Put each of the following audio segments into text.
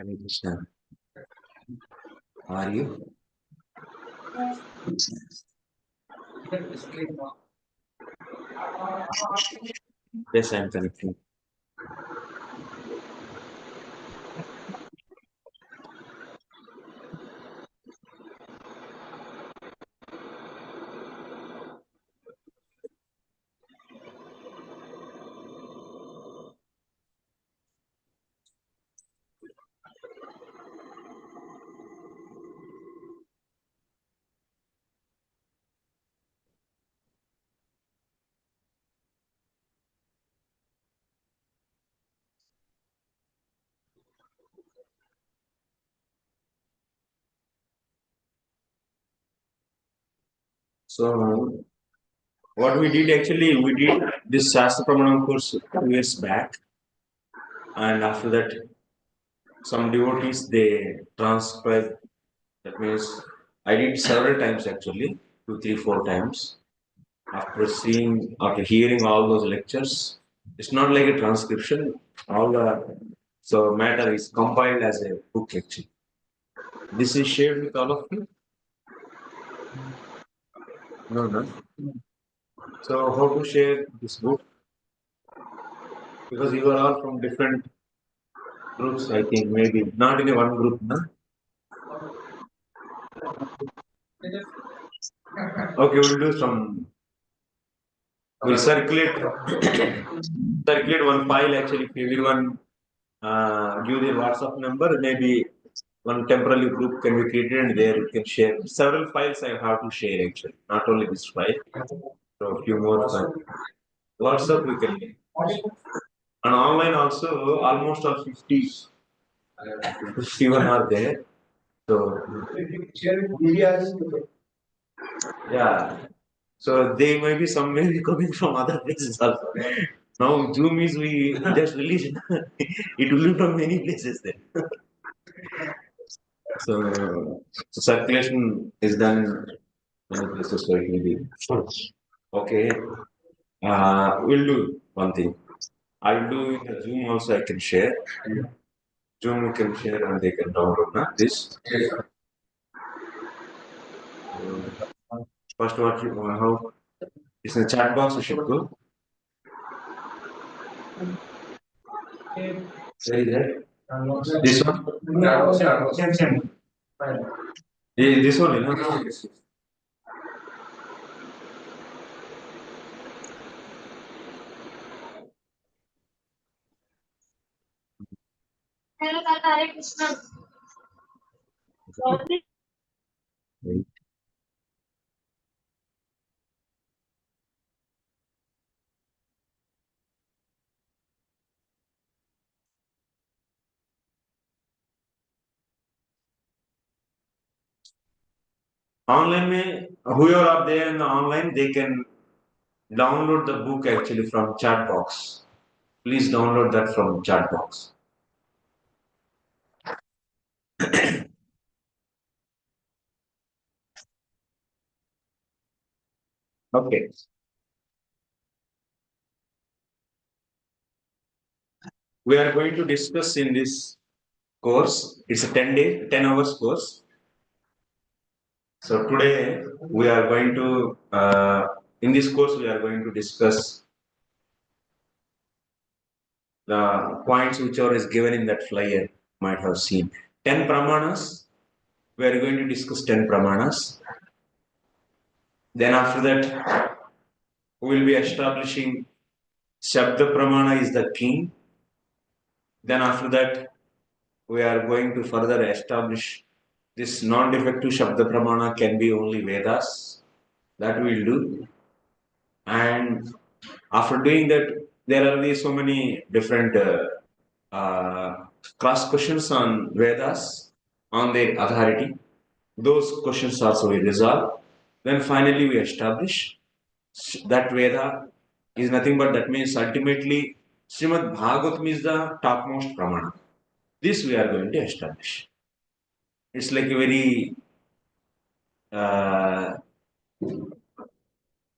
Hare Krishna. How are you? Yes, I am connecting. So, what we did actually, we did this Sastra Pramanam course 2 years back, and after that, some devotees they transcribed. That means I did several times actually, 2, 3, 4 times. After hearing all those lectures, it's not like a transcription. All the matter is compiled as a book actually. This is shared with all of you. No, no. So how to share this book? Because you are all from different groups, I think, maybe not in a one group, no? Okay, we'll do some. We'll circulate one file actually. If everyone give their WhatsApp number, maybe one temporary group can be created and there you can share. Several files I have to share actually, not only this file. So a few more files. WhatsApp we can. And online also almost all 51 are there. So yeah. So they may be some may be coming from other places also. Now Zoom is we just released. It will be from many places then. So, circulation is done many places, so it will be. Okay. We'll do one thing. I'll do in the Zoom also. I can share. Zoom you can share and they can download this. First, what you how it's in the chat box. You should go. Say that. This one. This one, you know. Hello, Hare Krishna. Wait. Online में whoever are there in the online, they can download the book actually from chat box. Please download that from chat box. Okay. We are going to discuss in this course. It's a 10 hours course. So today we are going to, in this course, we are going to discuss the points whichever is given in that flyer. Might have seen 10 pramanas. We are going to discuss 10 pramanas. Then after that, we will be establishing Shabda Pramana is the king. Then after that, we are going to further establish this non-defective Shabda Pramana can be only Vedas. That we will do. And after doing that, there will be so many different cross questions on Vedas, on their authority. Those questions also we resolve. Then finally we establish that Veda is nothing but that means ultimately Srimad Bhagavatam is the topmost Pramana. This we are going to establish. It's like a very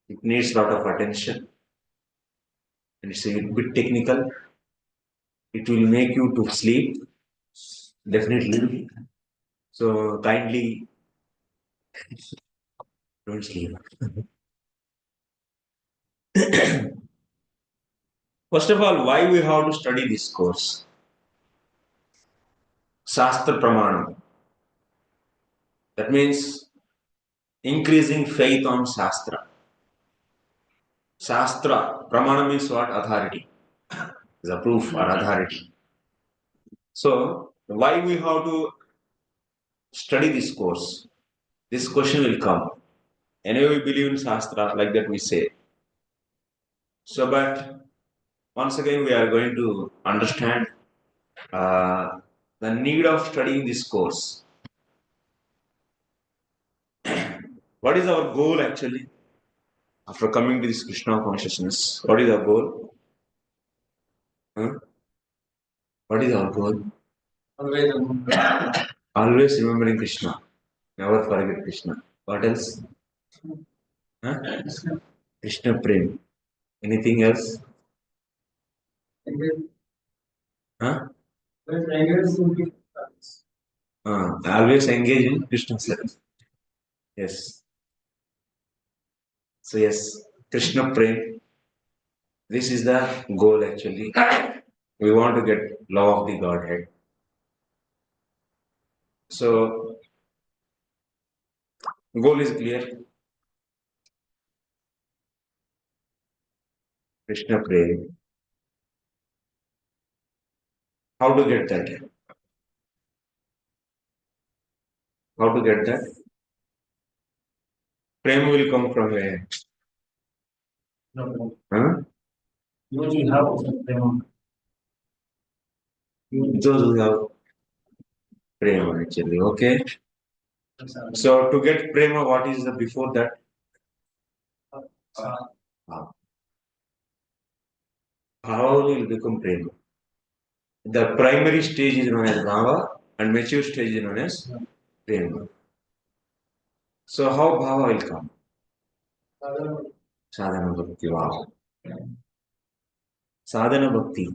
it needs a lot of attention and it's a bit technical. It will make you to sleep. Definitely. So kindly don't sleep. First of all, why we have to study this course? Sastra Pramanam. That means increasing faith on Sastra. Sastra Pramanam means what? Authority. Is a proof or authority. So why we have to study this course? This question will come. Anyway, we believe in Shastra, like that we say. So, but once again, we are going to understand uh, the need of studying this course. What is our goal actually? After coming to this Krishna consciousness, what is our goal? Huh? What is our goal? Always remembering Krishna. Never forget Krishna. What else? Huh? Krishna prema. Anything else? Huh? Always engage in Krishna service. Yes. So yes, Krishna prema. This is the goal actually. We want to get love of the Godhead. So goal is clear. Krishna prema. How to get that? How to get that? Prema will come from where? Huh? Those who have prema actually. Okay. So to get prema, what is the before that? How will become prema? The primary stage is known as bhava and mature stage is known as prema. So how bhava will come? Sadhana bhakti. Wow. Sadhana bhakti.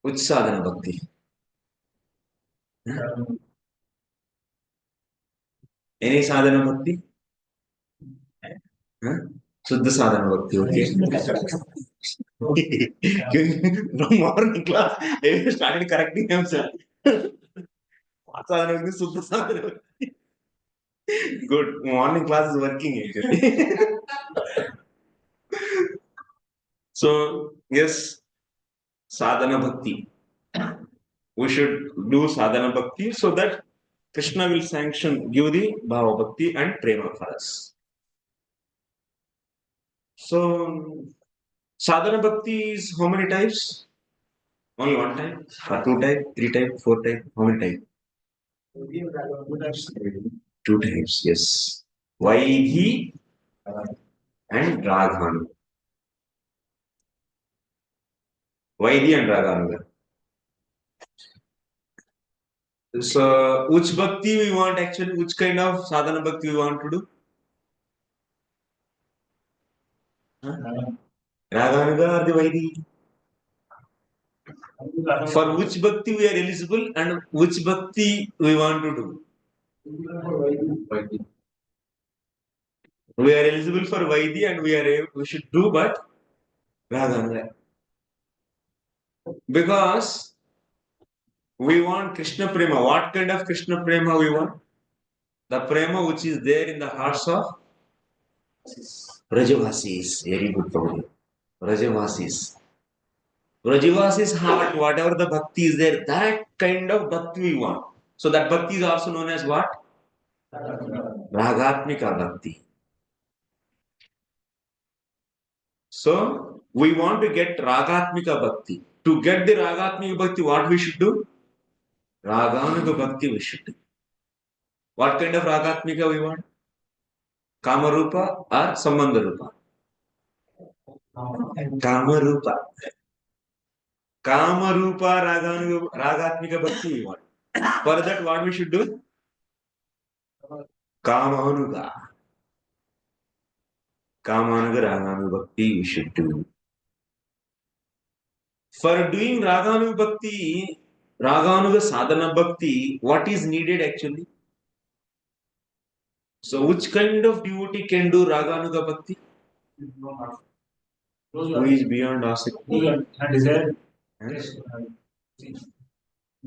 Which sadhana bhakti? Huh? Any sadhana bhakti? Huh? Shuddha sadhana bhakti. Okay. From morning class, they started correcting himself. What sadhana bhakti? Shuddha sadhana bhakti. Good. Morning class is working actually. So yes, sadhana bhakti. We should do sadhana bhakti so that Krishna will sanction, give the bhava bhakti and prema for us. So sadhana bhakti is how many types? Only one type? Or two type, three type, four type? How many type? Two types, yes. Vaidhi and Raganuga. Vaidhi and Raganuga. So, which bhakti we want actually? Which kind of sadhana bhakti we want to do? Huh? Raganuga or the Vaidhi? For which bhakti we are eligible and which bhakti we want to do? We are eligible for Vaidhi and we should do but Raganuga. Because we want Krishna prema. What kind of Krishna prema we want? The prema which is there in the hearts of Rajavasis. Very good problem. Rajavasis. Rajavasis heart, whatever the bhakti is there, that kind of bhakti we want. So that bhakti is also known as what? Ragatmika bhakti. So we want to get Ragatmika bhakti. To get the Ragatmika bhakti, what we should do? Raganuga bhakti we should do. What kind of Ragatmika we want? Kamarupa or Sambandharupa? Kamarupa. Kamarupa Ragatmika bhakti we want. For that, what we should do? Kamanuga. Kamanuga Raganuga Bhakti we should do. For doing Raganuga Bhakti, Raganuga sadhana bhakti, what is needed actually? So which kind of devotee can do Raganuga Bhakti? Who is beyond asakti? Desire.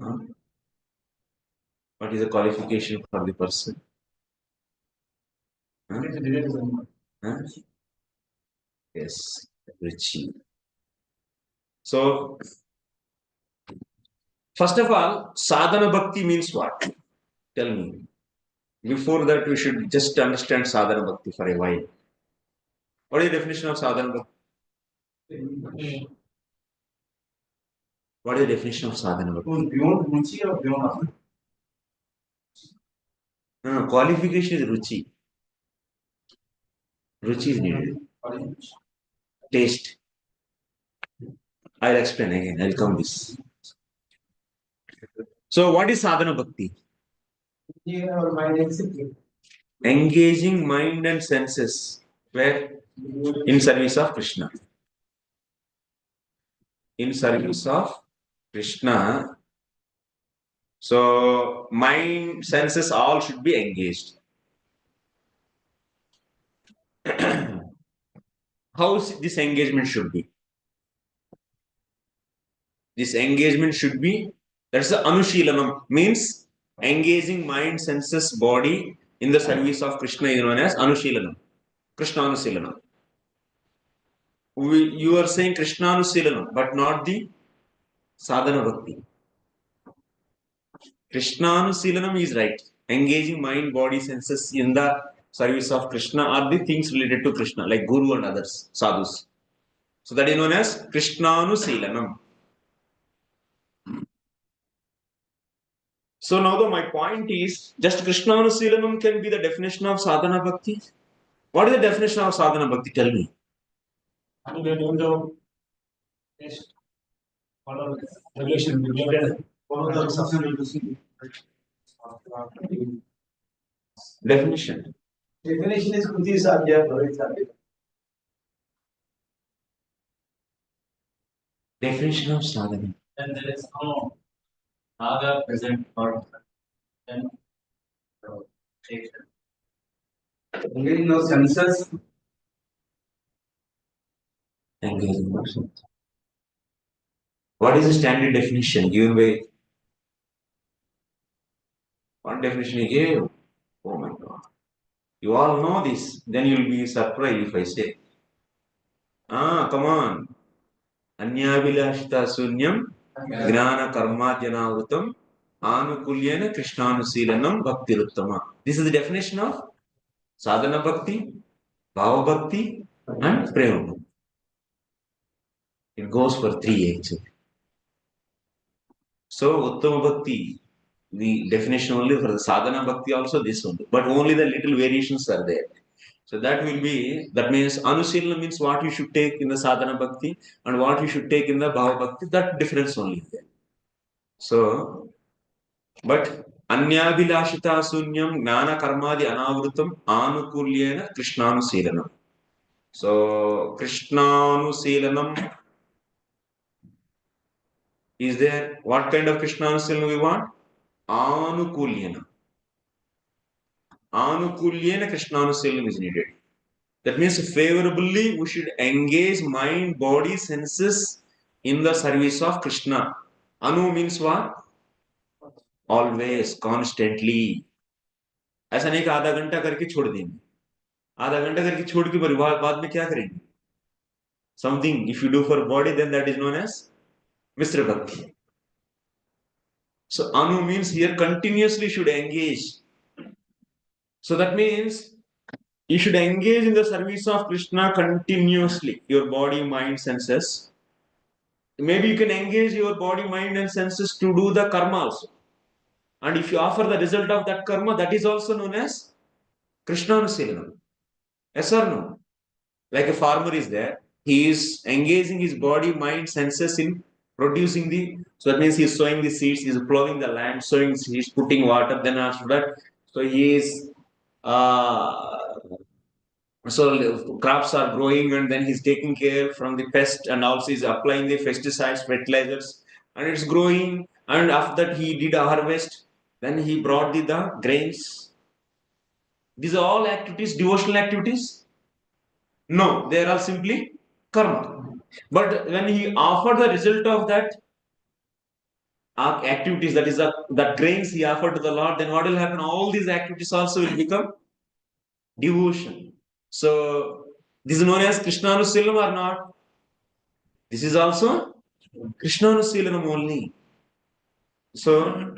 Huh? What is the qualification for the person? Huh? Huh? Yes, ruci. So, first of all, sadhana bhakti means what? Tell me. Before that, we should just understand sadhana bhakti for a while. What is the definition of sadhana bhakti? What is the definition of sadhana bhakti? Beyond ruci or beyond? No, qualification is ruci. Ruci is needed. Taste. I'll explain again. I'll come this. So, what is sadhana bhakti? Engaging mind and senses. Where? In service of Krishna. In service of Krishna. So, mind, senses, all should be engaged. How this engagement should be? This engagement should be, that's the anushilanam, means engaging mind, senses, body in the service of Krishna is known as anushilanam. Krishna anusilanam. You are saying Krishna anusilanam, but not the sadhana bhakti. Krishna anusilanam is right. Engaging mind, body, senses in the service of Krishna are the things related to Krishna, like Guru and others, sadhus. So that is known as Krishna anusilanam. So now my point is, just Krishna anusilanam can be the definition of sadhana bhakti. What is the definition of sadhana bhakti? Tell me. Definition. Definition is Kruti Sadhya. Definition of sadhana. And there is no Naga present or then engaging no senses. Engaging no senses. What is the standard definition given by? What definition he gave? Oh my God. You all know this. Then you will be surprised if I say. Come on. Anyavilashita sunyam gnana karmadhyanavutam anukulyena krishnanusilanam bhaktiruttama. This is the definition of sadhana bhakti, bhava bhakti and prema. It goes for 3 actually. So uttama bhakti, the definition only for the sadhana bhakti also this only, but only the little variations are there. So that will be, that means anusilana means what you should take in the sadhana bhakti and what you should take in the bhava bhakti, that difference only there. So, but anyabhilashita sunyam gnana karmadi anavrutam anukulyena krishnanusilanam. So, krishnanusilanam is there. What kind of krishnanusilanam we want? Anukulyena. Anukulyena krishnanusilanam is needed. That means favorably we should engage mind, body, senses in the service of Krishna. Anu means what? Always, constantly. ऐसा नहीं कि आधा घंटा करके छोड़ देंगे. आधा घंटा करके छोड़ के बाद में क्या करेंगे? Something if you do for body, then that is known as Mr. Bhakti. So Anu means here continuously should engage. So that means you should engage in the service of Krishna continuously. Your body, mind, senses. Maybe you can engage your body, mind and senses to do the karma also. And if you offer the result of that karma, that is also known as Krishnanusilanam. Yes or no? Like a farmer is there. He is engaging his body, mind, senses in producing the... So that means he is sowing the seeds, he is plowing the land, sowing seeds, putting water, then after that, so he is So crops are growing, and then he's taking care from the pest, and also he's applying the pesticides, fertilizers, and it's growing. And after that, he did a harvest. Then he brought the grains. These are all activities, devotional activities. No, they are all simply karma. But when he offered the result of that activities, that is that grains he offered to the Lord, then what will happen? All these activities also will become devotion. So this is known as Krishnanusilanam or not? This is also Krishnanusilanam only. So,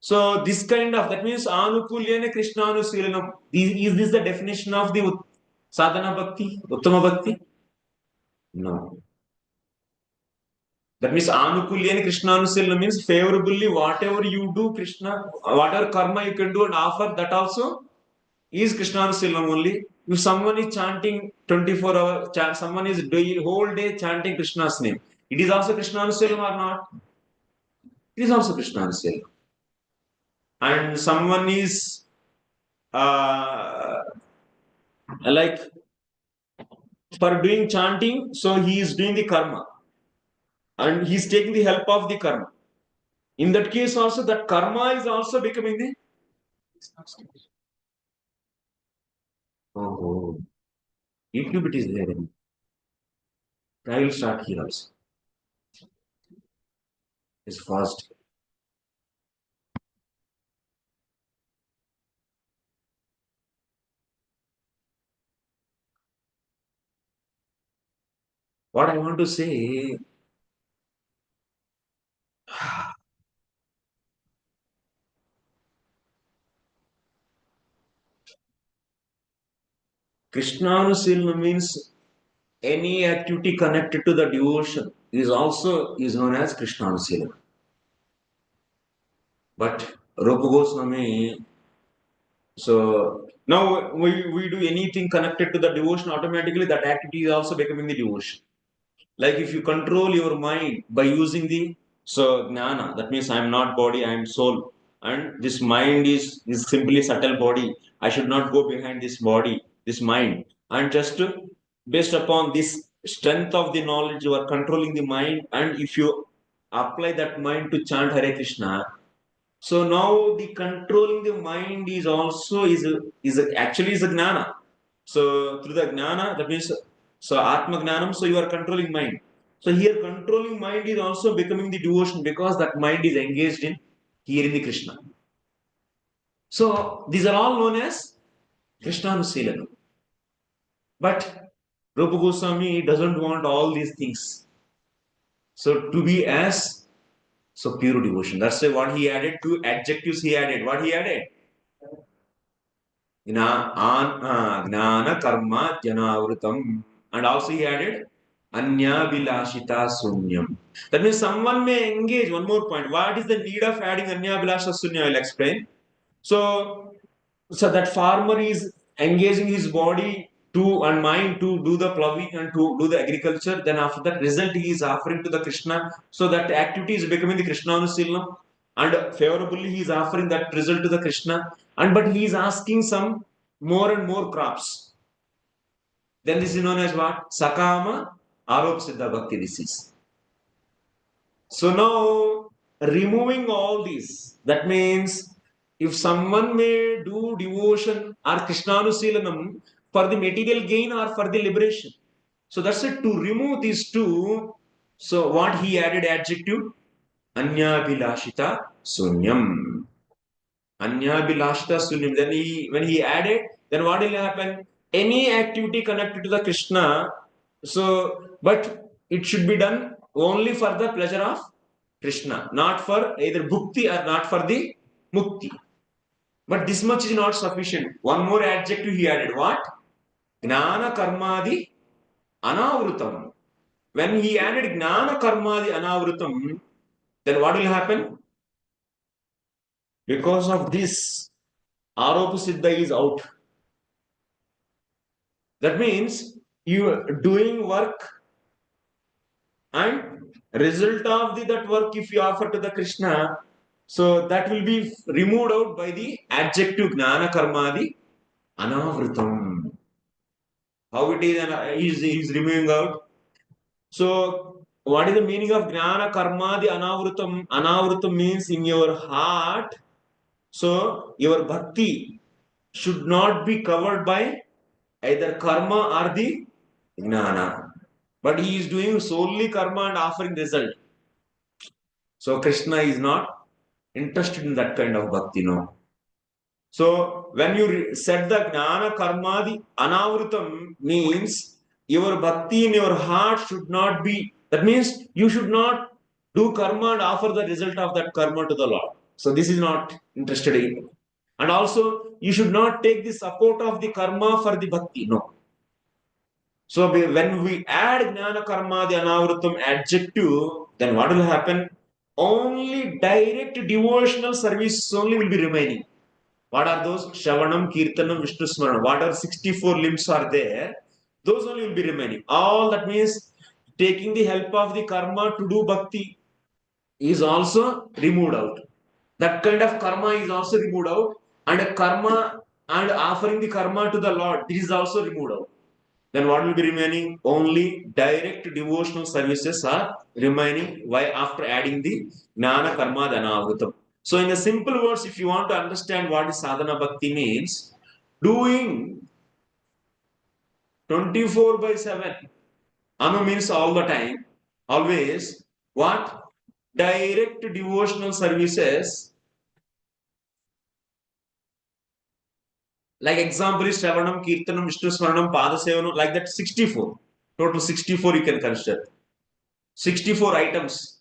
so this kind of, that means Anukulyana Krishnanusilanam. Is this the definition of the sadhana-bhakti, uttama-bhakti? No. That means Anukulyana Krishnanusilanam means favorably whatever you do, Krishna, whatever karma you can do and offer, that also is Krishnanusilanam only. If someone is chanting 24 hours, someone is doing whole day chanting Krishna's name, it is also Krishnanusilanam or not? It is also Krishnanusilanam. And someone is like for doing chanting, so he is doing the karma and he is taking the help of the karma. In that case, also that karma is also becoming the. Oh, YouTube it is there. I will start here also. It's fast. What I want to say, Krishnanusilna means any activity connected to the devotion is known as Krishnanusilna. But Rupa Goswami, so now we do anything connected to the devotion, automatically that activity is also becoming the devotion. Like if you control your mind by using the jnana, that means I am not body, I am soul, and this mind is simply subtle body. I should not go behind this body, this mind, and just based upon this strength of the knowledge, you are controlling the mind, and if you apply that mind to chant Hare Krishna, so now the controlling the mind is also actually is a jnana. So through the jnana, that means so atma jnanam, so you are controlling mind. So here controlling mind is also becoming the devotion because that mind is engaged in hearing the Krishna. So these are all known as Krishnanusilanam. But Rupa Goswami doesn't want all these things. So to be as so pure devotion. That's why what he added, two adjectives he added. What he added? Gnana karma janavrutam. And also he added anya bilashita sunyam. That means someone may engage. One more point. What is the need of adding anya bilashita sunyam? I'll explain. So that farmer is engaging his body to and mind to do the plowing and to do the agriculture. Then after that result he is offering to the Krishna. So that activity is becoming the Krishnanusilanam. And favorably he is offering that result to the Krishna. And but he is asking some more and more crops. Then this is known as what? Sakama Arop Siddha Bhakti. This is. So now removing all these, that means if someone may do devotion or Krishnanusilanam for the material gain or for the liberation. So that's it. To remove these two, so what he added adjective? Anya Bilashita Sunyam. Anya Bilashita Sunyam. Then when he added, then what will happen? Any activity connected to the Krishna, so but it should be done only for the pleasure of Krishna, not for either bhukti or not for the mukti. But this much is not sufficient. One more adjective he added. What? Gnana karmadi anavrutam. When he added gnana karmadi anavrutam, then what will happen? Because of this, aropa siddha is out. That means you are doing work and result of that work if you offer to the Krishna, So that will be removed out by the adjective gnana karmadi anavritam. How it is removing out. So what is the meaning of gnana karmadi anavritam? Anavritam means in your heart. So your bhakti should not be covered by either karma or the gnana. But he is doing solely karma and offering result. So Krishna is not interested in that kind of bhakti, no. So when you said the gnana karma, the anavritam means your bhakti in your heart should not be, that means you should not do karma and offer the result of that karma to the Lord. So this is not interested in. And also you should not take the support of the karma for the bhakti, no. So when we add gnana karma, the anavritam adjective, then what will happen? Only direct devotional service only will be remaining. What are those? Shravanam, Kirtanam, Vishnu Smaranam. What are 64 limbs are there? Those only will be remaining. All that means taking the help of the karma to do bhakti is also removed out. That kind of karma is also removed out. And karma and offering the karma to the Lord, this is also removed out. Then what will be remaining? Only direct devotional services are remaining. Why? After adding the gnana karma dhanavrutam. So in the simple words, if you want to understand what is sadhana bhakti means, doing 24/7. Anu means all the time, always. What? Direct devotional services. Like example is Shravanam, Kirtanam, Vishnu Smaranam, Padasevanam, like that 64. Total 64 you can consider. 64 items.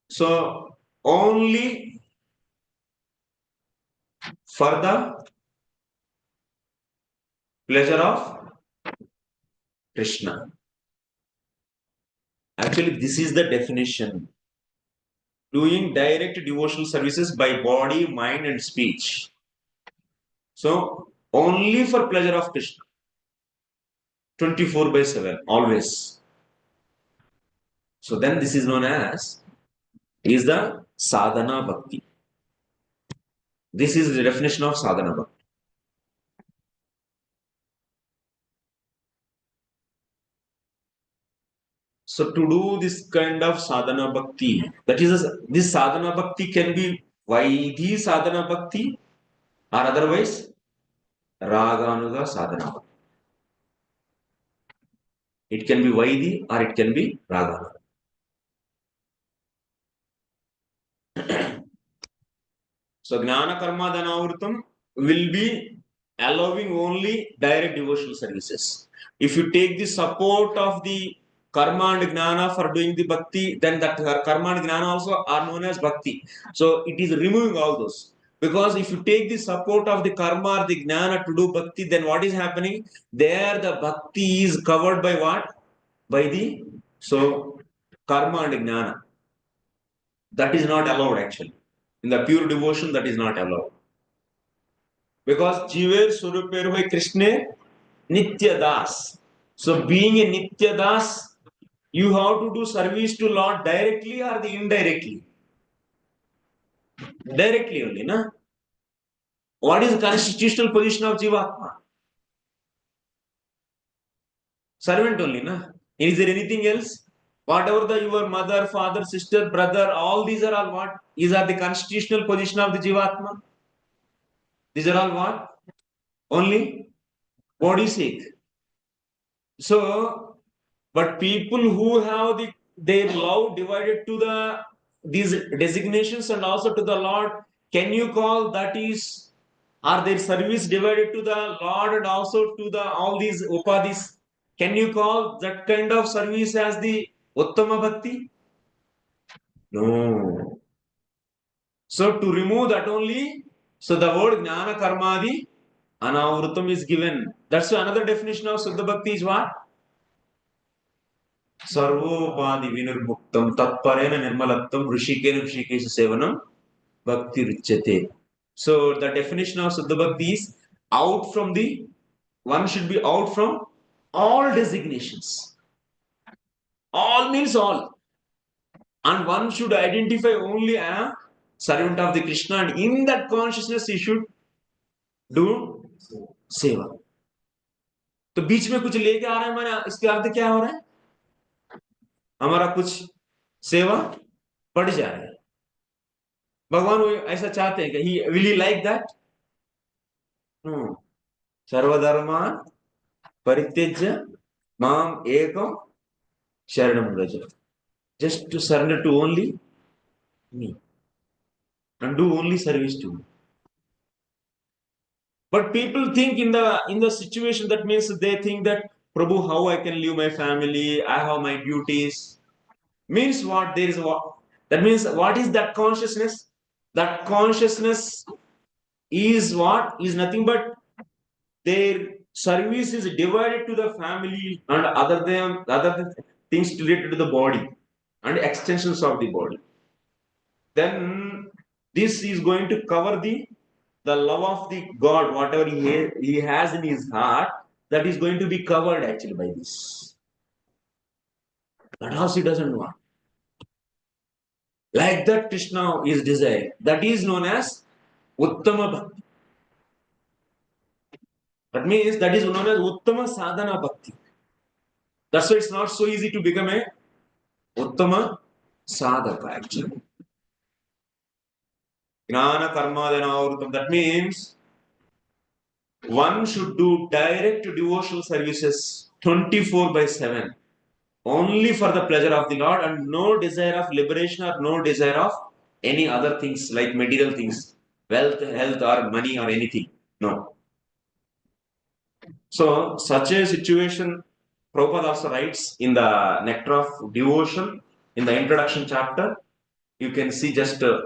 So only for the pleasure of Krishna. Actually, this is the definition. Doing direct devotional services by body, mind, and speech. So only for pleasure of Krishna. 24/7, always. So then this is known as is the sadhana bhakti. This is the definition of sadhana bhakti. So to do this kind of sadhana bhakti, that is this sadhana bhakti can be Vaidhi sadhana bhakti or otherwise Raganuga sadhana. It can be Vaidhi or it can be Raganuga. So Gnana Karma Dhanavrutam will be allowing only direct devotional services. If you take the support of the karma and gnana for doing the bhakti, then that karma and gnana also are known as bhakti. So it is removing all those. Because if you take the support of the karma or the gnana to do bhakti, then what is happening? There the bhakti is covered by what? By the karma and gnana. That is not allowed actually. In the pure devotion, that is not allowed. Because Jiver Suruper by Krishna Nitya Das. So being a Nitya Das, you have to do service to Lord directly or the indirectly? Directly only, na? What is the constitutional position of Jivatma? Servant only, na? Is there anything else? Whatever your mother, father, sister, brother, all these are all what? These are the constitutional position of the Jivatma. These are all what? Only body sake. So, but people who have their love divided to these designations and also to the Lord, can you call that is, are their service divided to the Lord and also to the all these upadhis? Can you call that kind of service as the Uttama Bhakti? No. So to remove that only, so the word Jnana Karmadi Anavrutam is given. That's another definition of Suddha Bhakti is what? Sarvopadi vinurmuktam tatparena nirmalattam rushikena rushikesha sevanam bhakti richate. So the definition of Suddha Bhakti is out from the, one should be out from all designations. All means all. And one should identify only a servant of the Krishna, and in that consciousness he should do सेवा. तो बीच में कुछ लेके आ रहा है मैंने, इसके अर्थ क्या हो रहा है? हमारा कुछ सेवा बढ़ जाए. भगवान वो ऐसा चाहते हैं कि he will he like that? No. सर्वधर्मान परित्यज्य माम एकम शरणं Vraj. Just to surrender to only me and do only service to me. But people think in the situation, that means they think that Prabhu, how I can leave my family, I have my duties. Means what? There is what? That means what is that consciousness? That consciousness is what? Is nothing but their service is divided to the family and other things related to the body and extensions of the body. Then this is going to cover the love of the God, whatever he has in his heart, that is going to be covered actually by this. But else he doesn't want. Like that Krishna is desire. That is known as Uttama Bhakti. That means that is known as Uttama sadhana-bhakti. That's why it's not so easy to become a Uttama sadhaka actually. Jnana karma dhanavrutam. That means one should do direct devotional services 24/7. Only for the pleasure of the Lord, and no desire of liberation or no desire of any other things like material things, wealth, health, or money, or anything. No. So, such a situation, Prabhupada also writes in the Nectar of Devotion, in the introduction chapter. You can see just a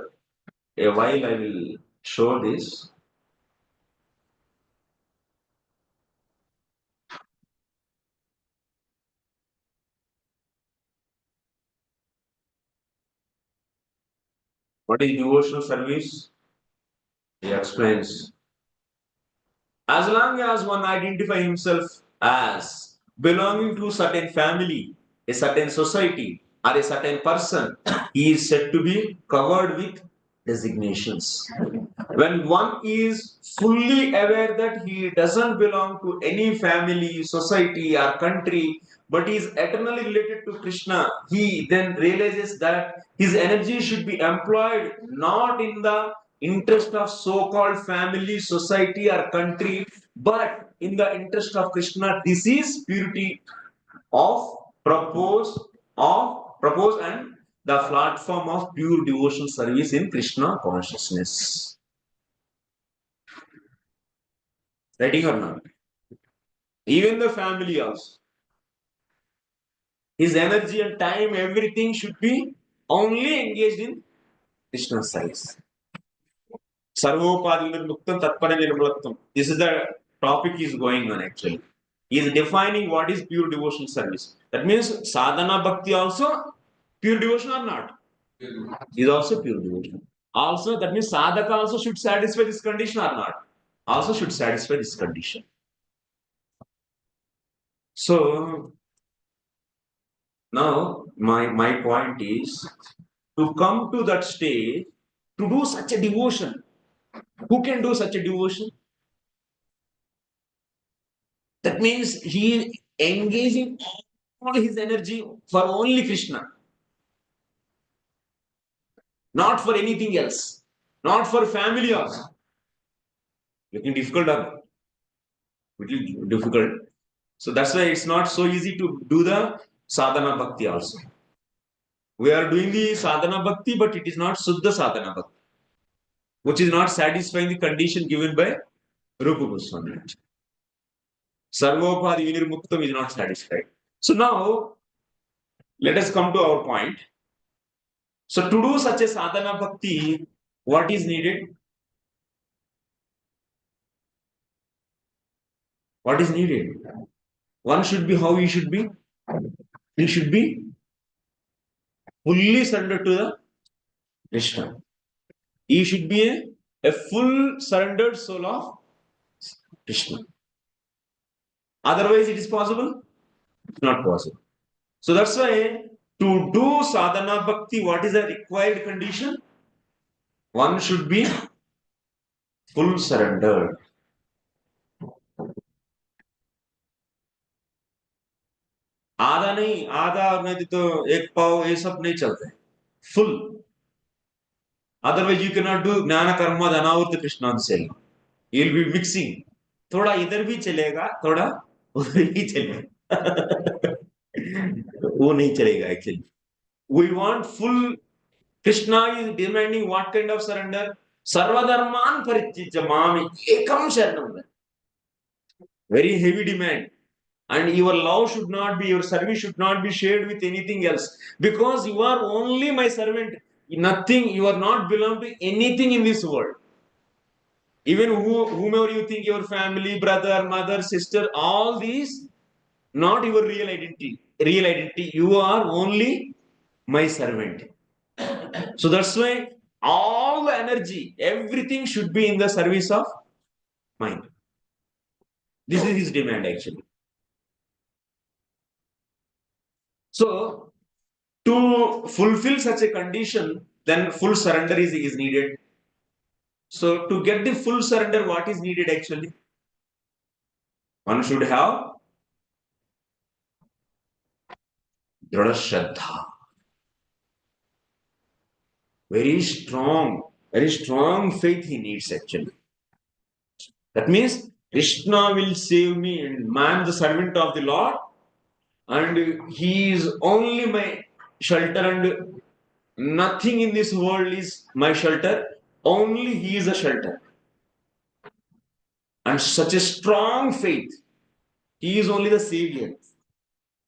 while I will show this. What is devotional service? He explains. As long as one identifies himself as belonging to a certain family, a certain society, or a certain person, he is said to be covered with designations. When one is fully aware that he doesn't belong to any family, society, or country, but is eternally related to Krishna, he then realizes that his energy should be employed not in the interest of so-called family, society, or country, but in the interest of Krishna. This is purity of propose and the platform of pure devotional service in Krishna consciousness. Writing or not? Even the family also. His energy and time, everything should be only engaged in Krishna service. Sarvopadi nirmuktam tatpara nirmalattam. This is the topic is going on actually. He is defining what is pure devotional service. That means sadhana bhakti also pure devotion or not? Is also pure devotion. Also, that means sadhaka also should satisfy this condition or not? Also should satisfy this condition. So now my point is to come to that stage to do such a devotion. Who can do such a devotion? That means he engaging all his energy for only Krishna, not for anything else, not for family also. Looking difficult, little difficult. So that's why it's not so easy to do the sadhana bhakti also. We are doing the sadhana bhakti, but it is not Suddha sadhana bhakti, which is not satisfying the condition given by Rupa Goswami. Sarvopadi Vinirmuktam is not satisfied. So now, let us come to our point. So to do such a sadhana bhakti, what is needed? What is needed? One should be how he should be. He should be fully surrendered to the Krishna. He should be a full surrendered soul of Krishna. Otherwise, it is possible? Not possible. So that's why To do sadhana bhakti, what is the required condition? One should be full surrendered. आधा नहीं, आधा और नहीं तो एक पाव, ये सब नहीं चलते. Full. Otherwise, you cannot do jnana karma dhanavurta krishna self. You'll be mixing. थोड़ा इधर भी चलेगा, थोड़ा उधर भी चलेगा. वो नहीं चलेगा actually. We want full. Krishna is demanding what kind of surrender? Sarva dharman parityajya mami ekam sharanam. Very heavy demand. And your love should not be, your service should not be shared with anything else. Because you are only my servant. Nothing, you are not belong to anything in this world. Even whomever you think, your family, brother, mother, sister, all these, not your real identity. Real identity, you are only my servant. So that's why all the energy, everything should be in the service of mind. This is his demand actually. So to fulfill such a condition, then full surrender is needed. So to get the full surrender, what is needed actually? One should have drdha sraddha. Very strong faith he needs actually. That means Krishna will save me and I am the servant of the Lord and he is only my shelter and nothing in this world is my shelter. Only he is a shelter. And such a strong faith. He is only the savior.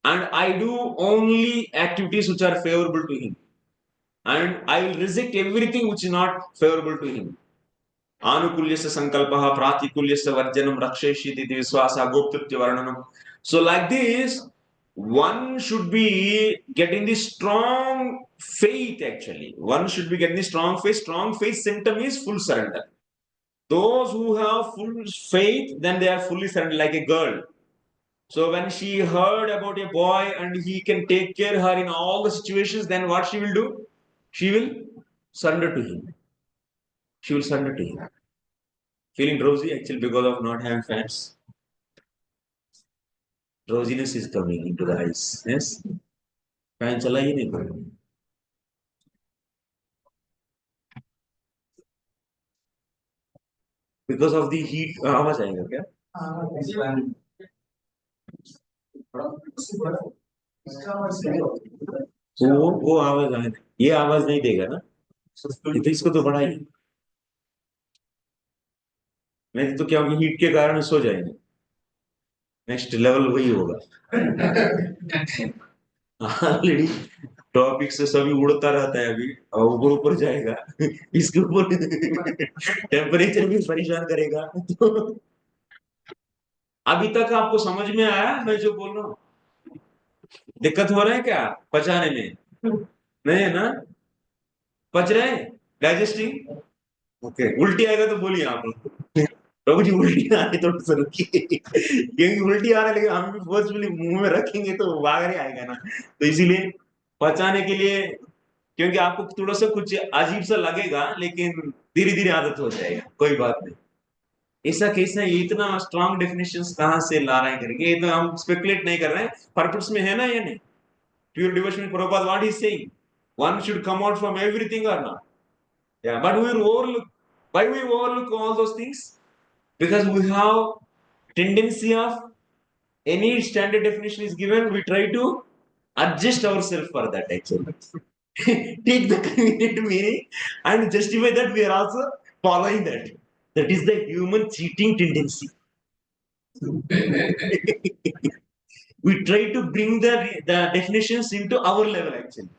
And I do only activities which are favorable to him. And I will reject everything which is not favorable to him. Anukulyasya sankalpaha pratikulyasya varjanam raksheshiti visvasah goptritya varnanam. So like this, one should be getting the strong faith actually. One should be getting the strong faith. Strong faith symptom is full surrender. Those who have full faith, then they are fully surrendered like a girl. So when she heard about a boy and he can take care of her in all the situations, then what she will do? She will surrender to him. She will surrender to him. Feeling drowsy actually because of not having fans. Drowsiness is coming into the eyes. Yes? Fan चला ही नहीं करो. Because of the heat, आवाज आएगा क्या? वो आवाज आए. ये आवाज नहीं देगा ना? तो इसको तो बढ़ाइए. नहीं तो क्या होगा, हीट के कारण सो जाएंगे. नेक्स्ट लेवल वही होगा. ऑलरेडी टॉपिक से सभी उड़ता रहता है अभी और ऊपर ऊपर जाएगा. इसके ऊपर टेम्परेचर भी परेशान करेगा. तो अभी तक आपको समझ में आया मैं जो बोल रहा हूँ? दिक्कत हो रहा है क्या पचाने में? नहीं है ना? पच रहे हैं? डाइजेस्टिंग? ओके. उल्टी आएगा तो बोलिए आप. प्रभु जी उल्टी आ रही, थोड़ा सा रुकिए. क्योंकि उल्टी आ रहा है लेकिन हम भी फोर्सफुली मुंह में रखेंगे तो वागर ही आएगा ना. तो इसीलिए पचाने के लिए, क्योंकि आपको थोड़ा सा कुछ अजीब सा लगेगा लेकिन धीरे धीरे आदत हो जाएगा. कोई बात नहीं. ऐसा कैसा है, ये इतना स्ट्रॉन्ग डेफिनेशंस कहाँ से ला रहे हैं करके, ये तो हम स्पेकुलेट नहीं कर रहे हैं. पर्पस में है ना या नहीं? Pure devotion Prabhupada what is saying, one should come out from everything or not? Yeah, but we overlook. Why we overlook all those things? Because we have tendency of any standard definition is given, we try to adjust ourselves for that actually. Take the convenient meaning and justify that we are also following that. That is the human cheating tendency. We try to bring the definitions into our level actually.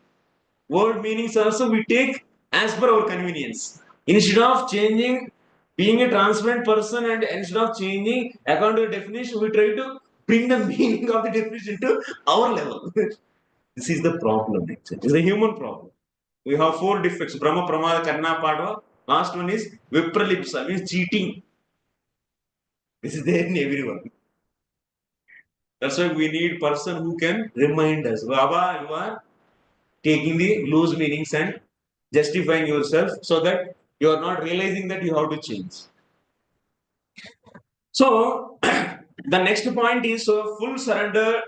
Word meanings also we take as per our convenience. Instead of changing, being a transparent person and instead of changing according to the definition, we try to bring the meaning of the definition to our level. This is the problem actually. It's a human problem. We have 4 defects. Brahma, Pramada, Karna, Padva. Last one is Vipralipsa, means cheating. This is there in everyone. That's why we need person who can remind us. Baba, you are taking the loose meanings and justifying yourself so that you are not realizing that you have to change. So the next point is full surrender.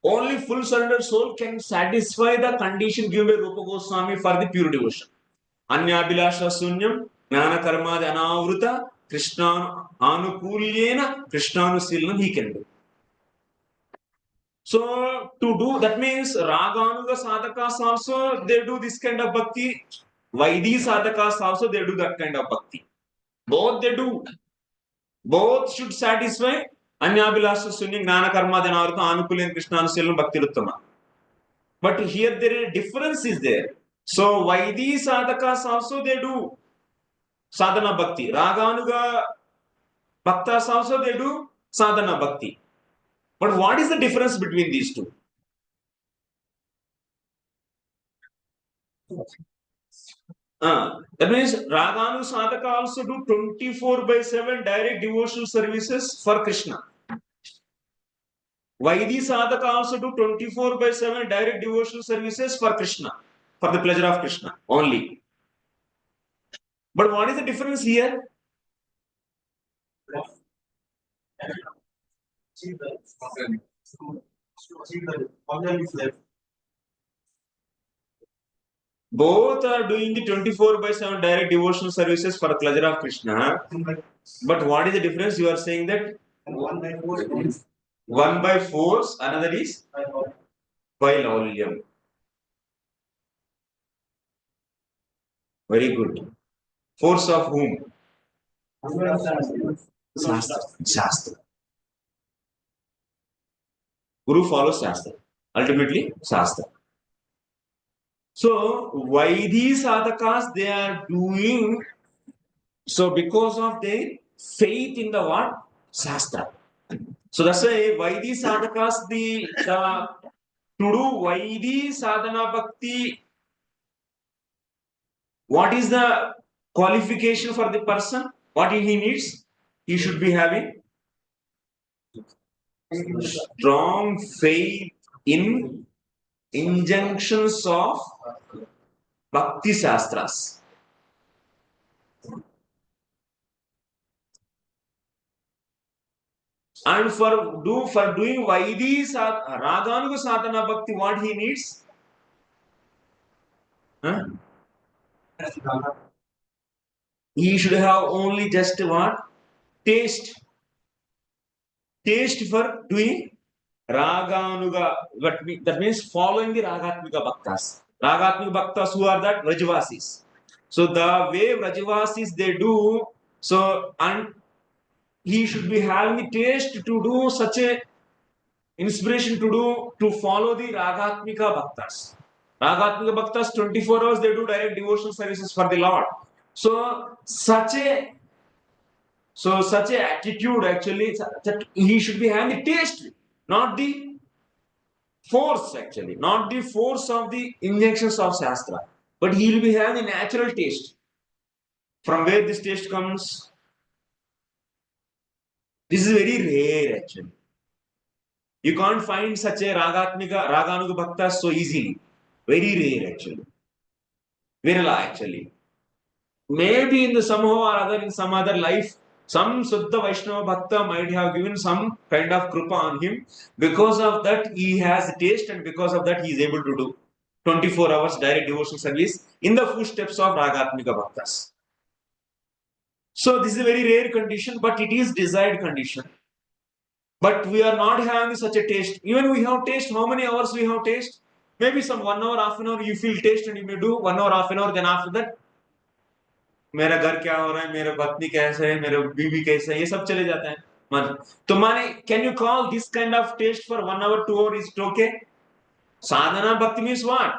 Only full surrender soul can satisfy the condition given by Rupa Goswami for the pure devotion. Anyabhilasha sunyam, jnana karma anavruta, Krishna anukulyena, Krishna anusilanam he can do. So to do that means Raganuga sadhakas also they do this kind of bhakti. Vaidhi sadhakas also they do that kind of bhakti. Both they do. Both should satisfy Anyabhilasha sunyam, jnana karma anavruta, anukulyena, Krishna anusilanam bhakti ruttama. But here there is a difference is there. So Vaidhi sadhakas also they do sadhana bhakti. Raganuga bhaktas also they do sadhana bhakti. But what is the difference between these two? That means Raganu sadhaka also do 24/7 direct devotional services for Krishna. Vaidhi sadhaka also do 24/7 direct devotional services for Krishna, for the pleasure of Krishna only. But what is the difference here? Both are doing the 24/7 direct devotional services for the pleasure of Krishna. But what is the difference? You are saying that one by force, another is by laulyam. Very good. Force of whom? Sastra. Sastra. Guru follows Sastra. Ultimately, Sastra. So, Vaidhi sadhakas they are doing so because of their faith in the what? Sastra. So that's why Vaidhi sadhakas to do Vaidhi sadhana bhakti. What is the qualification for the person? What he needs? He should be having strong faith in injunctions of Bhakti Shastras. And for doing Vaidhi Raganuga sadhana bhakti, what he needs? Huh? He should have only just what? Taste. Taste for doing Raganuga. That means following the Ragatmika Bhaktas. Ragatmika Bhaktas who are that Vrajavasis. So the way Vrajavasis they do, so and he should be having the taste to do such a inspiration to follow the Ragatmika Bhaktas. Ragatmika Bhaktas 24 hours they do direct devotional services for the Lord. So such a attitude actually that he should be having the taste, not the force actually, not the force of the injunctions of Shastra, but he will be having a natural taste. From where this taste comes? This is very rare actually. You can't find such a Raganuga Bhakta so easily. Very rare actually. Virala actually. Maybe in the somehow or other, in some other life, some Suddha Vaishnava Bhakta might have given some kind of krupa on him. Because of that, he has taste, and because of that, he is able to do 24 hours direct devotional service in the footsteps of Ragatmika Bhaktas. So, this is a very rare condition, but it is desired condition. But we are not having such a taste. Even we have taste, how many hours we have taste? Maybe some 1 hour, half an hour, you feel taste and you may do 1 hour, half an hour, then after that, मेरा घर क्या हो रहा है, मेरा पत्नी कैसे है, मेरा बीवी कैसे है, ये सब चले जाते हैं मन. तो माने can you call this kind of test for 1 hour 2 hours is okay? Sadhana bhakti means what?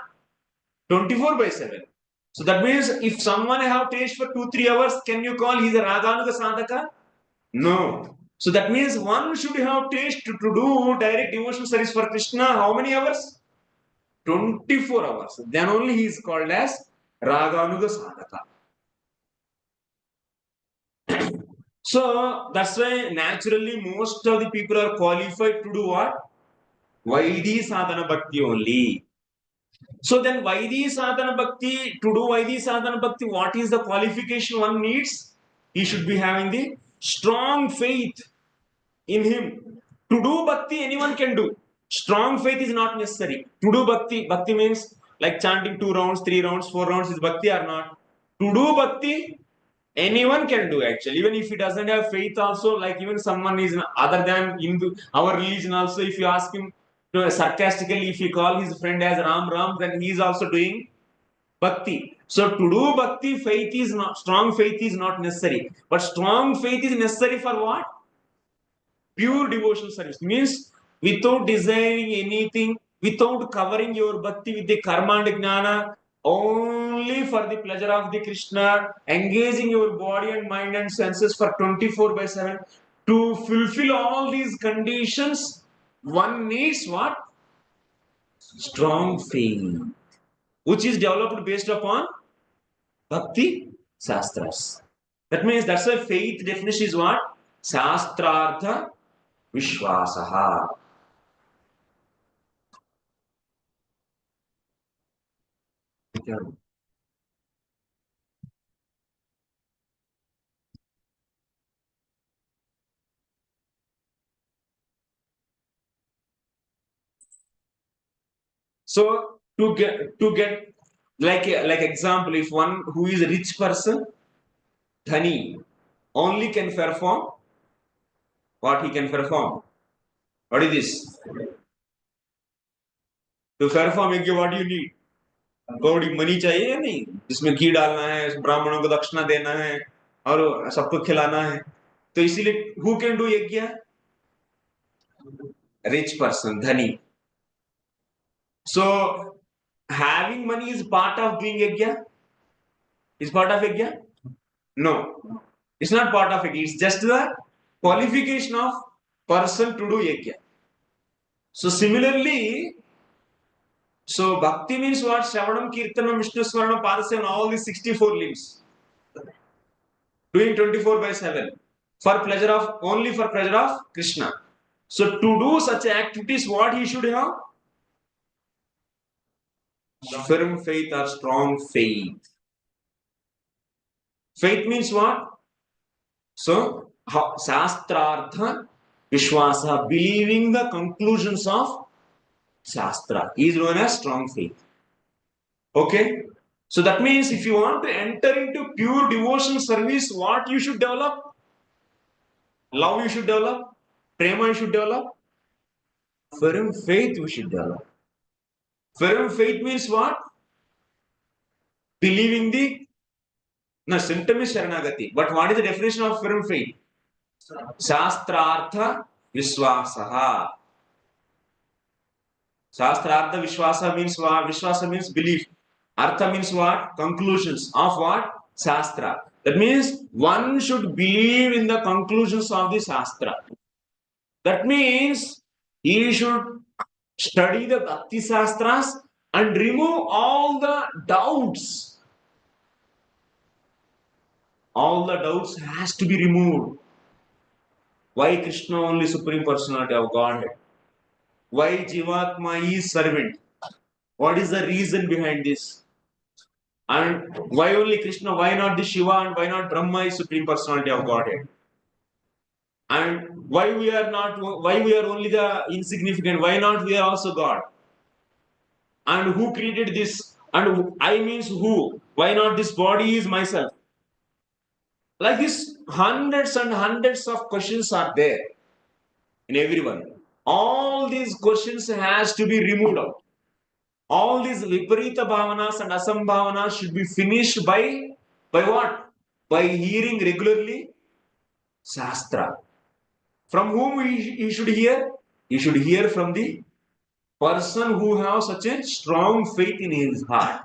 24/7. So that means if someone have taste for 2-3 hours, can you call he's a Raganuga sadhaka? No. So that means one should have taste to do direct devotional service for Krishna. How many hours? 24 hours. Then only he is called as Raganuga sadhaka. So that's why naturally most of the people are qualified to do what? Vaidhi sadhana bhakti only. So then Vaidhi sadhana-bhakti, to do Vaidhi sadhana-bhakti, what is the qualification one needs? He should be having the strong faith in him. To do bhakti, anyone can do. Strong faith is not necessary. To do bhakti, bhakti means like chanting 2 rounds, 3 rounds, 4 rounds is bhakti or not. To do bhakti, anyone can do actually. Even if he doesn't have faith also, like even someone is other than Hindu, our religion also, if you ask him sarcastically, if you call his friend as Ram Ram, then he is also doing bhakti. So to do bhakti, faith is not, strong faith is not necessary. But strong faith is necessary for what? Pure devotional service means without desiring anything, without covering your bhakti with the karma and jnana, only for the pleasure of the Krishna, engaging your body and mind and senses for 24 by 7. To fulfill all these conditions, one needs what? Strong faith, which is developed based upon bhakti sastras. That means that's why faith definition is what? Sastrartha visvasah. So to get like example, if one who is a rich person, dhani, only can perform what he can perform. What is this? To perform यज्ञ what do you need? गौड़ी money चाहिए या नहीं? जिसमें घी डालना है, ब्राह्मणों को दक्षिणा देना है और सबको खिलाना है. तो इसीलिए who can do यज्ञ? Rich person, dhani. So having money is part of doing yajna? Is part of yajna? No. It's not part of yajna. It's just the qualification of person to do yajna. So similarly, so bhakti means what? Shravanam, Kirtanam, Vishnu Smaranam, Padasevanam, all these 64 limbs. Doing 24 by 7. For pleasure of, only for pleasure of Krishna. So to do such activities, what he should have? Firm faith or strong faith. Faith means what? So, sastrartha visvasah, believing the conclusions of Shastra, is known as strong faith. Okay? So that means if you want to enter into pure devotional service, what you should develop? Love you should develop, prema you should develop, firm faith we should develop. Firm faith means what? Believing the no, symptom is sharanagati. But what is the definition of firm faith? Sastrartha visvasah. Sastrartha visvasa means what? Visvasa means belief. Artha means what? Conclusions of what? Sastra. That means one should believe in the conclusions of the Sastra. That means he should study the Bhakti Sastras and remove all the doubts. All the doubts has to be removed. Why Krishna only Supreme Personality of Godhead? Why Jivatma is servant? What is the reason behind this? And why only Krishna? Why not the Shiva and why not Brahma is Supreme Personality of Godhead? And why we are not? Why we are only the insignificant? Why not we are also God? And who created this? And I means who? Why not this body is myself? Like this, hundreds and hundreds of questions are there in everyone. All these questions has to be removed out. All these viparita bhavanas and asambhavanas should be finished by what? By hearing regularly Shastra. From whom he should hear? He should hear from the person who has such a strong faith in his heart.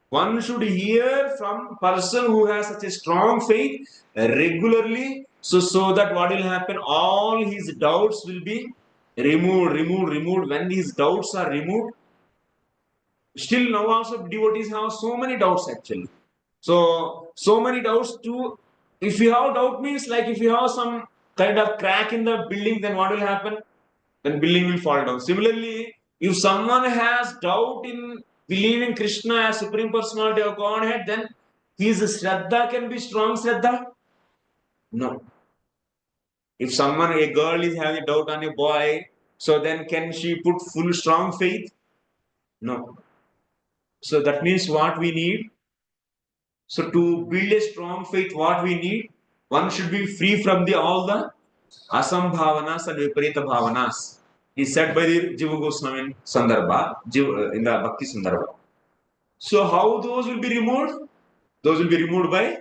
One should hear from person who has such a strong faith regularly, so that what will happen? All his doubts will be removed. When these doubts are removed, still now also devotees have so many doubts actually. So many doubts too. If you have doubt means like if you have some kind of crack in the building, then what will happen? Then building will fall down. Similarly, if someone has doubt in believing Krishna as Supreme Personality of Godhead, then his sraddha can be strong sraddha? No. If someone, a girl is having a doubt on a boy, so then can she put full strong faith? No. So that means what we need. So to build a strong faith, what we need, one should be free from all the asambhavanas and viparita bhavanas. Is said by the Jiva Goswami Sandarbha, in the Bhakti Sandarbha. So how those will be removed? Those will be removed by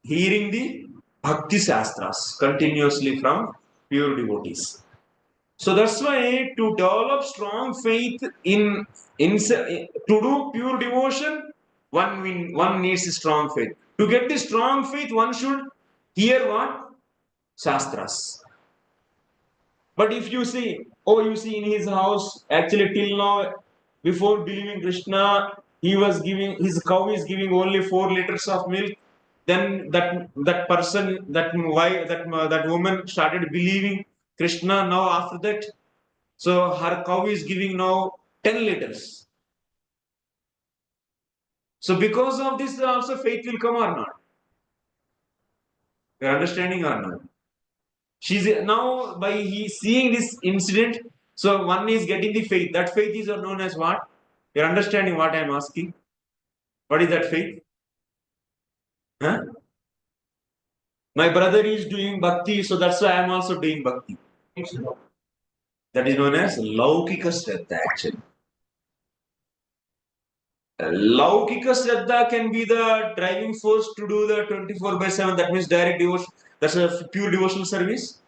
hearing the Bhakti Shastras continuously from pure devotees. So that's why to develop strong faith to do pure devotion, one needs strong faith. To get the strong faith, one should hear what? Shastras. But if you see, you see in his house, actually till now, before believing Krishna, his cow is giving only 4 liters of milk. Then that person, that woman started believing Krishna. Now after that, so her cow is giving now 10 liters. So because of this, also faith will come or not? You're understanding or not? She's now by seeing this incident, so one is getting the faith. That faith is known as what? You're understanding what I'm asking? What is that faith? Huh? My brother is doing bhakti, so that's why I'm also doing bhakti. That is known as laukika sraddha actually. Laukika sraddha can be the driving force to do the 24/7. That means direct devotion. That's a pure devotional service.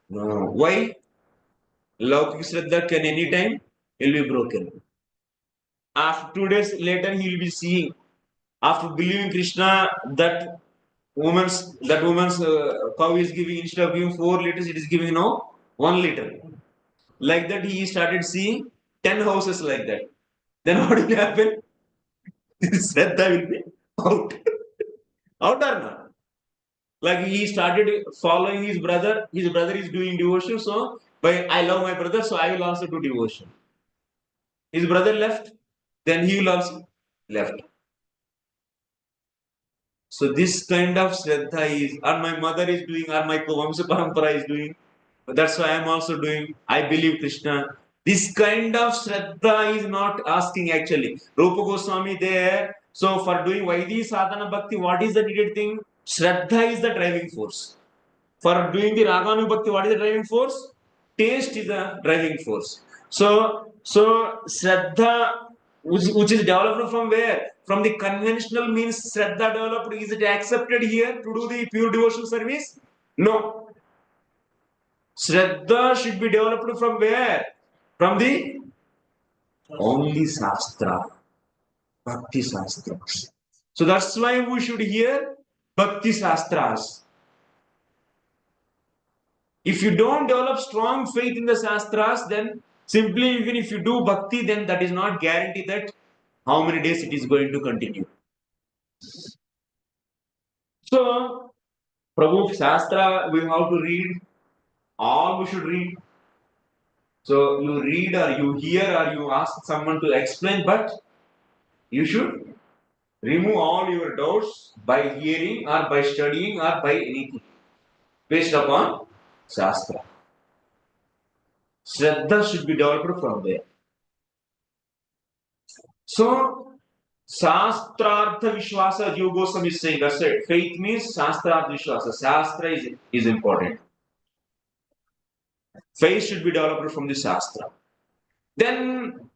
No. Why? Laukika sraddha can anytime will be broken. After 2 days later, he will be seeing. After believing Krishna, that woman's cow is giving, instead of giving 4 liters, it is giving now 1 liter. Like that, he started seeing 10 houses like that. Then what will happen? Sraddha will be out. Out or not? Like he started following his brother. His brother is doing devotion, so by I love my brother, so I will also do devotion. His brother left, then he will also left. So this kind of sraddha is, or my mother is doing, or my Vamsa Parampara is doing. That's why I am also doing. I believe Krishna. This kind of sraddha is not asking actually. Rupa Goswami there. So for doing Vaidhi sadhana-bhakti, what is the needed thing? Sraddha is the driving force. For doing the Raganuga Bhakti, what is the driving force? Taste is the driving force. So Sraddha, which is developed from where? From the conventional means Sraddha developed. Is it accepted here to do the pure devotional service? No. Sraddha should be developed from where? From the only Sastra, Bhakti Sastras. So that's why we should hear Bhakti Sastras. If you don't develop strong faith in the Shastras, then simply even if you do bhakti, then that is not guaranteed that how many days it is going to continue. So, Prabhu Shastra, we have to read. All we should read. So, you read or you hear or you ask someone to explain, but you should remove all your doubts by hearing or by studying or by anything based upon Shastra. Sraddha should be developed from there. So, sastrartha visvasah, Jiva Goswami is saying, that's it. Faith means sastrartha visvasah. Shastra is important. Faith should be developed from the Shastra. Then,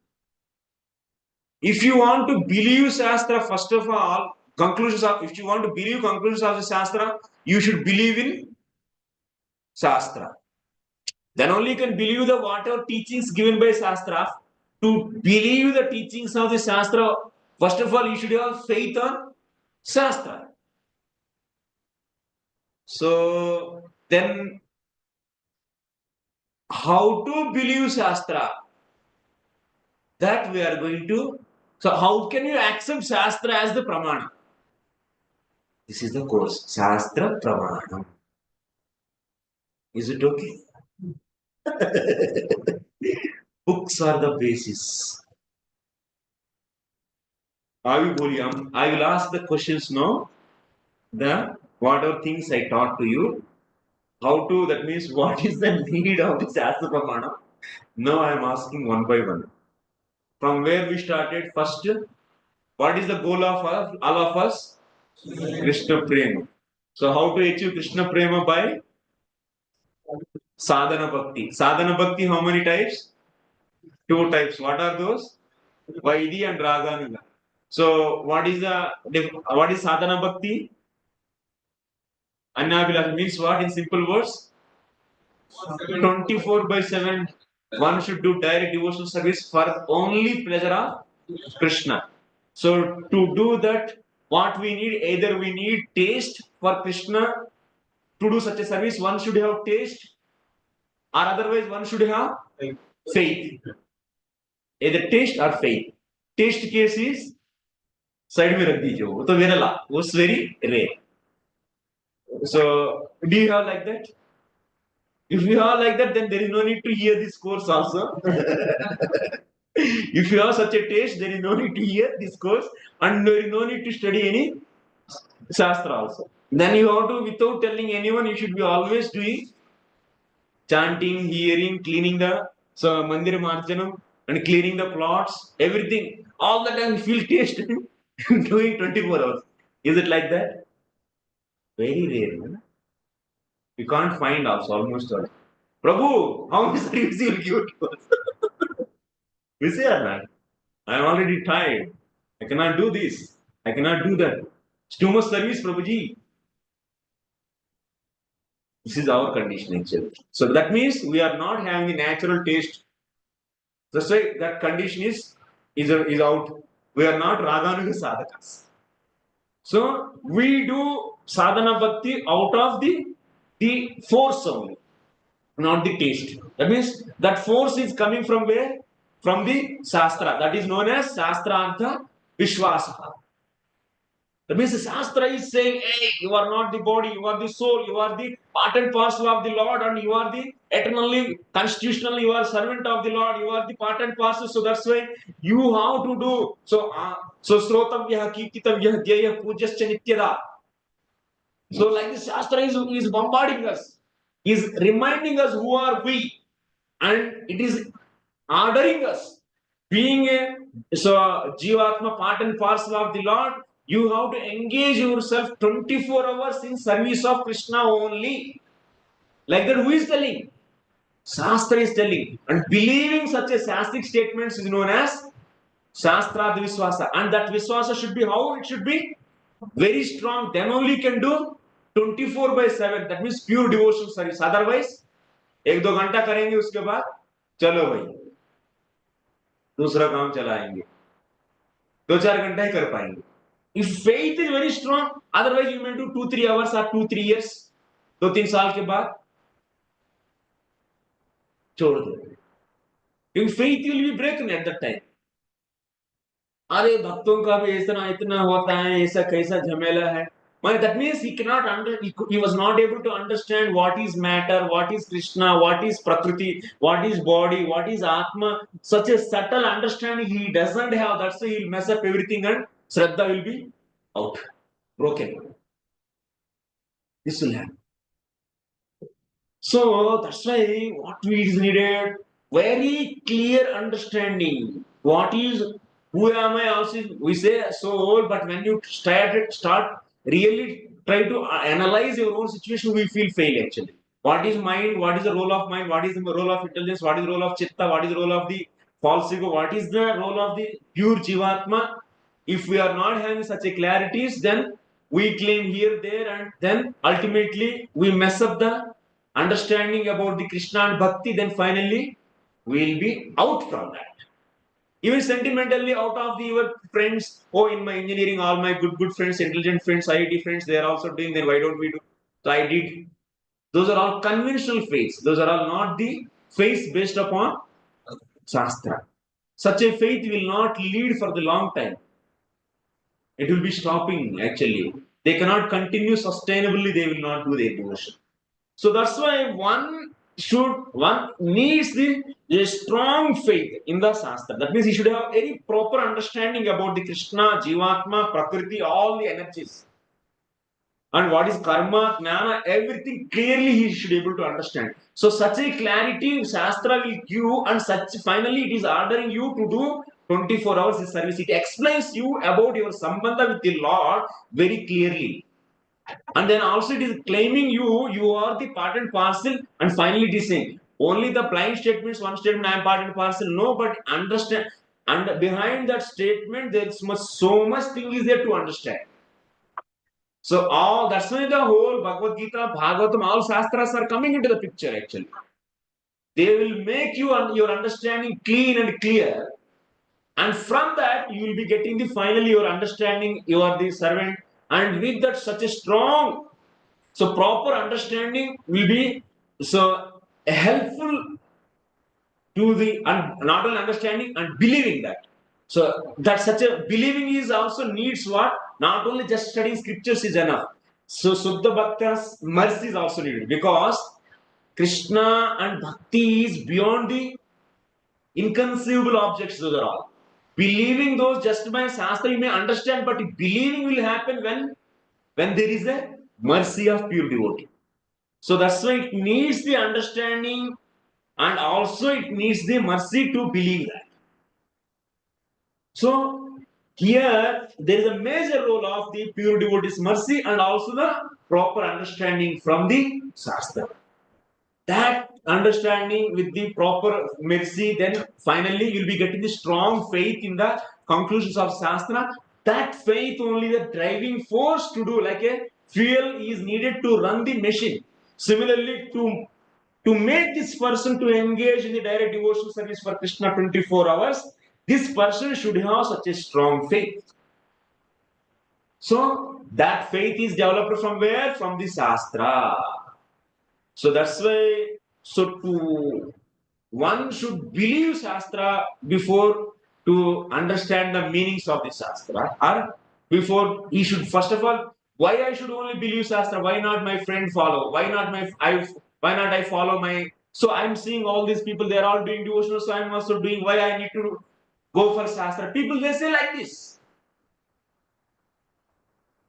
if you want to believe Shastra, first of all, if you want to believe conclusions of the Shastra, you should believe in Shastra. Then only you can believe the whatever teachings given by Shastra. To believe the teachings of the Shastra, first of all, you should have faith on Shastra. So then, how to believe Shastra? That we are going to. So how can you accept Shastra as the Pramana? This is the course. Sastra Pramanam. Is it okay? Books are the basis. I will ask the questions now. The whatever things I taught to you, how to, that means what is the need of the Sastra Pramanam? Now I am asking one by one. From where we started first, what is the goal of all of us? Krishna prema. So how to achieve Krishna prema? By sadhana-bhakti. Sadhana-bhakti, how many types? Two types. What are those? Vaidhi and Raganuga. So what is sadhana-bhakti? Annabilash means what in simple words? 24/7. One should do direct devotional service for only pleasure of Krishna. So to do that, what we need, either we need taste for Krishna. To do such a service, one should have taste, or otherwise one should have faith. Either taste or faith. Taste case is side में रख दीजिए वो तो विरला, was very rare. So do you have like that? If you have like that, then there is no need to hear this course also. If you have such a taste, there is no need to hear this course, and there is no need to study any Sastra also. Then you have to, without telling anyone, you should be always doing chanting, hearing, cleaning the mandir marjanam, and cleaning the plots, everything. All the time you feel taste doing 24 hours. Is it like that? Very rare. No? You can't find also almost all. Prabhu, how much service you will give to us? We say that. I am already tired. I cannot do this. I cannot do that. It's too much service, Prabhuji. This is our condition actually. So that means we are not having the natural taste. That's why that condition is out. We are not Raganuga sadhakas. So we do sadhana bhakti out of the force only, not the taste. That means that force is coming from where? From the Sastra. That is known as sastrartha visvasah. That means the Sastra is saying, hey, you are not the body, you are the soul, you are the part and parcel of the Lord, and you are the eternally, constitutionally, you are servant of the Lord, you are the part and parcel. So that's why you have to do. So srotavyah, kirtitavyah, dhyayah, pujyascha nityada. So like the Shastra is bombarding us, is reminding us who are we, and it is ordering us. Being a Jivatma part and parcel of the Lord, you have to engage yourself 24 hours in service of Krishna only. Like that, who is telling? Shastra is telling. And believing such a Shastric statements is known as Shastra visvasah. And that visvasah should be how? It should be very strong. Then only can do 24/7. That means pure devotional service. Otherwise, 1-2 घंटा करेंगे उसके बाद चलो भाई दूसरा काम चलाएंगे 2-4 घंटा ही कर पाएंगे. If faith is very strong, otherwise you may do 2-3 hours or 2-3 years. 2-3 साल के बाद छोड़ दो. If faith will be broken at that time. अरे भक्तों का भी इतना इतना होता है, ऐसा कैसा झमेला है. That means he was not able to understand what is matter, what is Krishna, what is Prakriti, what is body, what is Atma. Such a subtle understanding he doesn't have. That's why he'll mess up everything and sraddha will be out, broken. This will happen. So that's why what is needed, very clear understanding. What is, who am I? Also, we say soul, but when you start really try to analyze your own situation, we feel fail actually. What is mind? What is the role of mind? What is the role of intelligence? What is the role of chitta? What is the role of the false ego? What is the role of the pure jivatma? If we are not having such a clarities, then we claim here, there, and then ultimately we mess up the understanding about the Krishna and Bhakti. Then finally we will be out from that. Even sentimentally out of your friends, in my engineering, all my good friends, intelligent friends, IIT friends, they are also doing, then why don't we do? So I did. Those are all conventional faiths. Those are all not the faiths based upon Shastra. Such a faith will not lead for the long time. It will be stopping actually. They cannot continue sustainably, they will not do their devotion. So that's why one one needs a strong faith in the Sastra. That means he should have any proper understanding about the Krishna, Jivatma, Prakriti, all the energies. And what is karma, jnana, everything clearly he should be able to understand. So such a clarity Shastra will give, and such finally it is ordering you to do 24 hours in service. It explains you about your sambandha with the Lord very clearly. And then also it is claiming you are the part and parcel, and finally it is saying only the blind statements, one statement I am part and parcel. No, but understand, and behind that statement there is so much thing is there to understand. So all that's why the whole Bhagavad Gita, Bhagavatam, all Shastras are coming into the picture actually. They will make your understanding clean and clear. And from that, you will be getting the finally your understanding, you are the servant. And with that, such a strong, so proper understanding will be so helpful to the not only understanding and believing that. So that such a believing is also needs what? Not only just studying scriptures is enough. So Suddha Bhakta's mercy is also needed because Krishna and Bhakti is beyond the inconceivable objects, those are all. Believing those just by Shastra you may understand, but believing will happen when there is a mercy of pure devotee. So that's why it needs the understanding and also it needs the mercy to believe that. So here there is a major role of the pure devotee's mercy and also the proper understanding from the Shastra. That understanding with the proper mercy, then finally you'll be getting the strong faith in the conclusions of Shastra. That faith only the driving force to do, like a fuel is needed to run the machine. Similarly, to make this person to engage in the direct devotional service for Krishna 24 hours, this person should have such a strong faith. So that faith is developed from where? From the Shastra. So that's why, one should believe Shastra before to understand the meanings of the Shastra, or before he should first of all, why I should only believe Shastra? Why not my friend follow? Why not I follow my? So I'm seeing all these people, they're all doing devotional, so I'm also doing. Why I need to go for Shastra? People they say like this.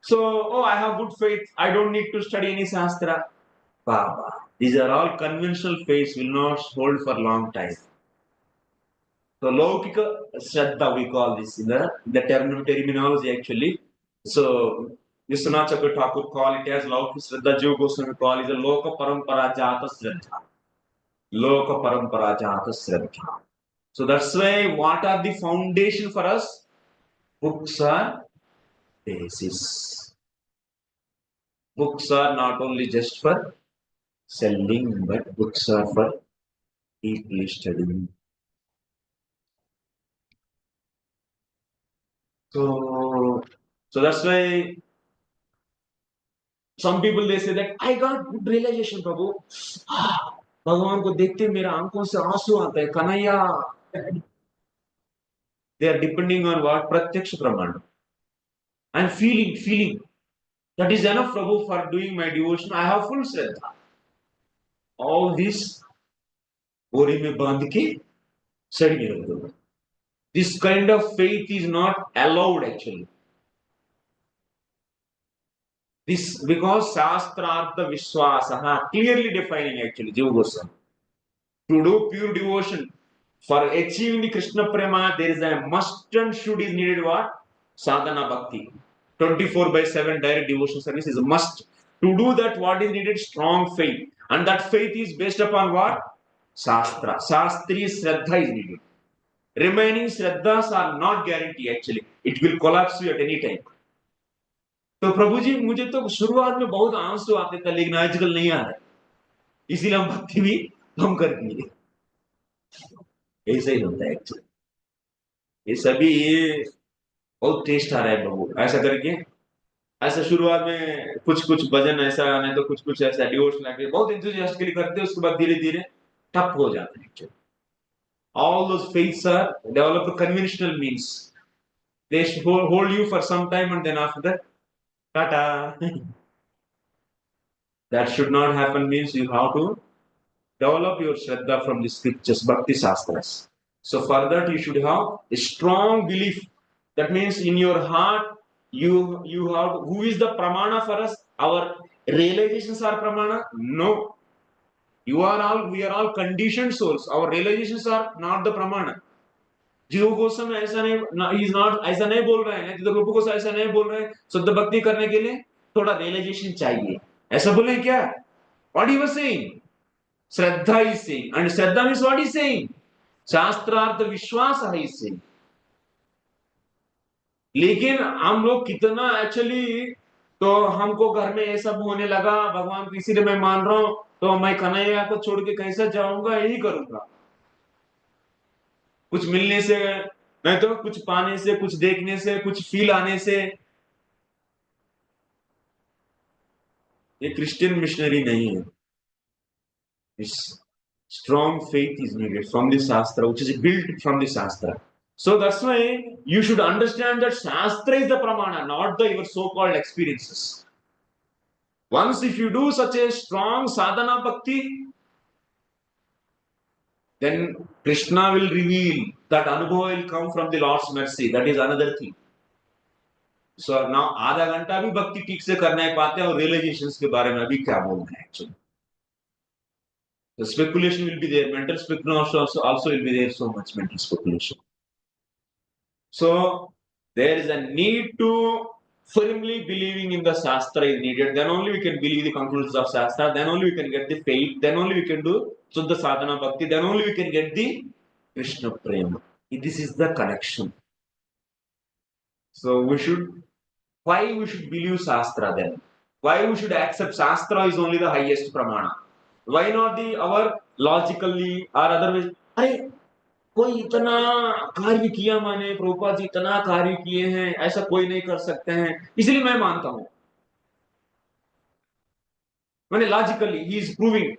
So I have good faith. I don't need to study any Shastra. Baba. These are all conventional faiths, will not hold for long time. So laukika sraddha we call this in the terminology actually. So Vishwanath Chakravarti Thakur call it as laukika sraddha. Jiva Goswami call it a loka parampara jata sraddha. Loka parampara jata sraddha. So that's why what are the foundation for us? Books are basis. Books are not only just for selling, but books are for deeply studying. So that's why some people they say that I got good realization, Prabhu. भगवान को देखते मेरा आंखों से आंसू आता है Kanhaiya. They are depending on what? Pratyaksh Pramanam. I'm feeling. That is enough, Prabhu, for doing my devotion. I have full sraddha. All this बोरी में बांध के सड़ में रख दो. This kind of faith is not allowed actually. This because sastrartha visvasah clearly defining actually Jiva Goswami. To do pure devotion for achieving the Krishna prema, there is a must and should is needed what? Sadhana-bhakti. 24/7 direct devotion service is a must. To do that, what is needed? Strong faith. And that faith is based upon what? Sastra. Sastri sraddha is needed. Remaining sraddhas are not guaranteed actually. It will collapse you at any time. तो प्रभु जी मुझे तो शुरुआत में बहुत आंसू आते थे लेकिन आजकल नहीं आ रहा, इसीलिए हम भक्ति भी हम कर दिए. ऐसा ही होता है एक्चुअली. ये सभी बहुत टेस्ट आ रहा है प्रभु ऐसा करके. ऐसा शुरुआत में कुछ भजन ऐसा नहीं तो कुछ ऐसा डिवोशनल बहुत एंथुसियास्टिकली करते हैं, उसके बाद धीरे धीरे ठप हो जाते हैं actually. All those faiths are developed conventional means. They hold you for some time and then after that Tata. That should not happen means you have to develop your sraddha from the scriptures, bhakti shastras. So for that you should have a strong belief. That means in your heart you have, who is the pramana for us? Our realizations are pramana? No. We are all conditioned souls. Our realizations are not the pramana. जीव गोस्वामी ऐसा नहीं, he is not ऐसा नहीं बोल रहे हैं, तो रूप गोस्वामी ऐसा नहीं बोल रहे हैं शुद्ध भक्ति करने के लिए थोड़ा रियलाइजेशन चाहिए, ऐसा बोले क्या? What he was saying, Shraddha is saying, and Shraddha means what he is saying, sastrartha visvasah he is saying. लेकिन हम लोग कितना एक्चुअली, तो हमको घर में ये सब होने लगा, भगवान को इसीलिए मैं मान रहा हूं, तो मैं कन्हैया को छोड़ के कैसे जाऊंगा, यही करूंगा, कुछ मिलने से नहीं तो कुछ पाने से, कुछ देखने से, कुछ फील आने से। ये क्रिश्चियन मिशनरी नहीं है। Strong faith is needed from the Sastra, which is built from the Sastra. So that's why you should understand that Sastra is the pramana, not your so-called experiences. Once if you do such a strong sadhana-bhakti, then Krishna will reveal that anubhava will come from the Lord's mercy. That is another thing. So now आधा घंटा भी भक्ति ठीक से कर नहीं पाते और रियलाइजेशंस के बारे में अभी क्या बोल रहे हैं actually. The speculation will be there, mental speculation also will be there, so much mental speculation. So there is a need to firmly believing in the Sastra is needed. Then only we can believe the conclusions of Sastra. Then only we can get the faith. Then only we can do Shuddha sadhana bhakti. Then only we can get the Krishna prema. This is the connection. So why we should believe Sastra then? Why we should accept Sastra is only the highest pramana? Why not our logically or otherwise? अरे कोई इतना कार्य किया, मैंने प्रभुपाद जी इतना कार्य किए हैं, ऐसा कोई नहीं कर सकते हैं, इसलिए मैं मानता हूं, मैंने logically he is proving,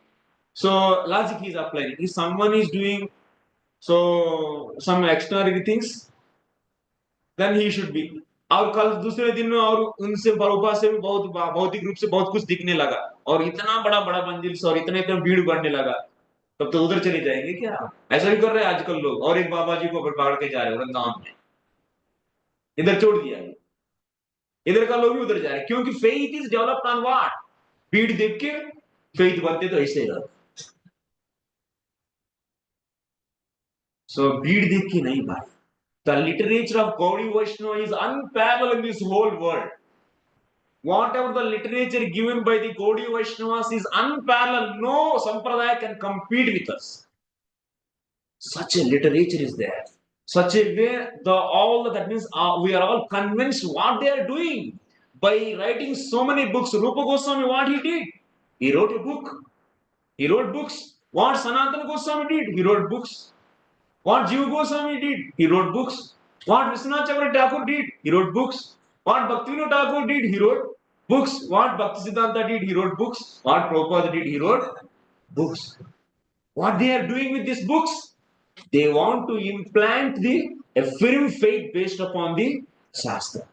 so logic he is applying, if someone is doing so some extraordinary things then he should be. और कल दूसरे दिन में और उनसे प्रभुपाद से भी बहुत भौतिक रूप से बहुत कुछ दिखने लगा और इतना बड़ा बड़ा मंजिल से और इतने इतने भीड़ बढ़ने लगा, तब तो उधर चले जाएंगे क्या? ऐसा भी कर रहे हैं आजकल लोग, और एक बाबा जी को पकड़ के जा रहे हैं वृंदावन में, इधर छोड़ दिया है, इधर का लोग भी उधर जा रहे हैं, क्योंकि faith is developed on what? भीड़ देख के फेथ बनते तो ऐसे ही। सो भीड़ देख के नहीं भाई, the literature of Gaudiya Vaishnava is unparalleled in this whole world. Whatever the literature given by the Gaudiya Vaishnavas is unparalleled. No sampradaya can compete with us. Such a literature is there. Such a way, that means we are all convinced what they are doing by writing so many books. Rupa Goswami, what he did? He wrote a book. He wrote books. What Sanatana Goswami did? He wrote books. What Jiva Goswami did? He wrote books. What Vishwanath Chakravarti Thakur did? He wrote books. What Bhaktivinoda Thakur did? He wrote books. What Bhaktisiddhanta did? He wrote books. What Prabhupada did? He wrote books. What they are doing with these books? They want to implant a firm faith based upon the Shastra.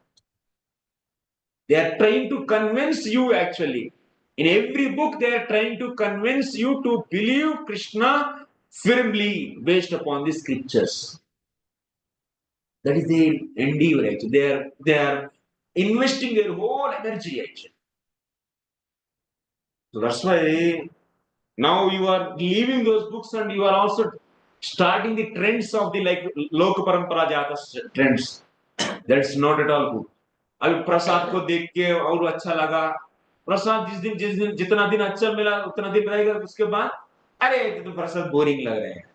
They are trying to convince you actually. In every book, they are trying to convince you to believe Krishna firmly based upon the scriptures. That is their endeavor actually. They are investing their whole energy actually. So that's why now you are leaving those books and you are also starting the trends of the like Loka Parampara Jata trends. That's not at all good. अभी प्रसाद को देख के और अच्छा लगा, प्रसाद जिस दिन जितना दिन अच्छा मिला उतना दिन रहेगा, उसके बाद अरे तो प्रसाद बोरिंग लग रहे हैं,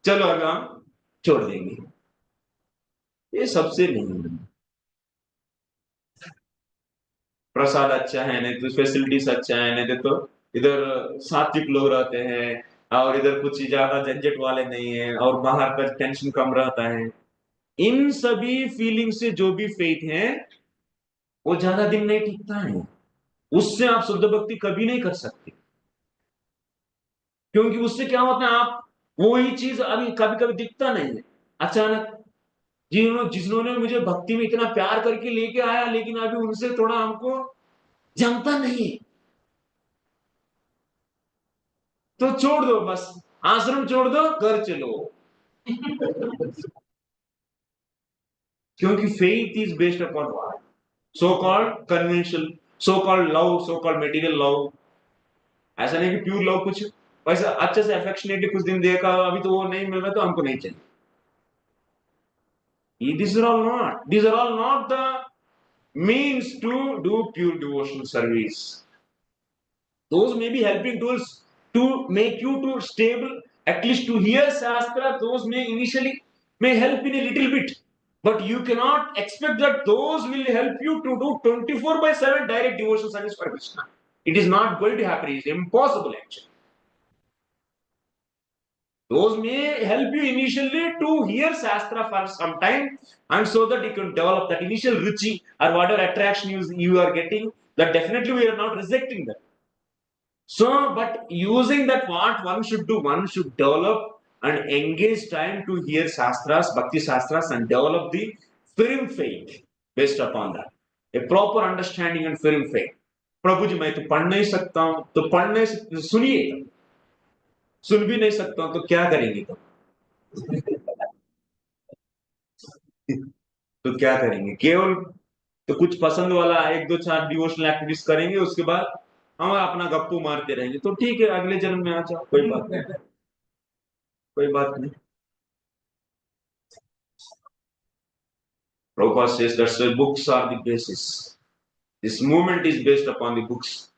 चलो अब हम छोड़ देंगे। ये सबसे नहीं, प्रसाद अच्छा है नहीं तो फैसिलिटीज अच्छा है नहीं तो इधर सात्विक लोग रहते हैं और इधर कुछ ज्यादा झंझट वाले नहीं है और बाहर का टेंशन कम रहता है। इन सभी फीलिंग से जो भी फेथ है वो ज्यादा दिन नहीं टिकता है, उससे आप शुद्ध भक्ति कभी नहीं कर सकते, क्योंकि उससे क्या होता है, आप वही चीज अभी कभी कभी दिखता नहीं है, अचानक जिन्होंने मुझे भक्ति में इतना प्यार करके लेके आया लेकिन अभी उनसे थोड़ा हमको जमता नहीं है, तो छोड़ दो बस, आश्रम छोड़ दो, घर चलो। क्योंकि faith is based upon what? So called conventional, so called love, so called material love. ऐसा नहीं कि प्योर लव कुछ वैसा अच्छे से अफेक्शनेटली कुछ दिन देखा, अभी तो वो नहीं मिल रहा तो हमको नहीं चाहिए. These are all not the means to do pure devotional service. Those may be helping tools to make you to stable, at least to hear Sastra. Those may initially may help in a little bit, but you cannot expect that those will help you to do 24/7 direct devotional service for Krishna. It is not going to happen. It is impossible actually. Those may help you initially to hear Sastra for some time, and so that you can develop that initial ruci or whatever attraction you are getting. That definitely we are not rejecting that. So, but using that, what one should do, one should develop and engage time to hear Sastras, Bhakti Sastras, and develop the firm faith based upon that. A proper understanding and firm faith. प्रभु जी मैं तो पढ़ नहीं सकता हूँ, तो पढ़ने से सुनिए, सुन भी नहीं सकता हूँ तो क्या करेंगे तो? तो क्या करेंगे? केवल तो कुछ पसंद वाला एक दो चार डिवोशनल एक्टिविटीज करेंगे, उसके बाद हम अपना गप्पू मारते रहेंगे, तो ठीक है अगले जन्म में आ जाओ, कोई बात नहीं, कोई बात नहीं. Prabhupada says that's why books are the basis. This movement is based upon the books.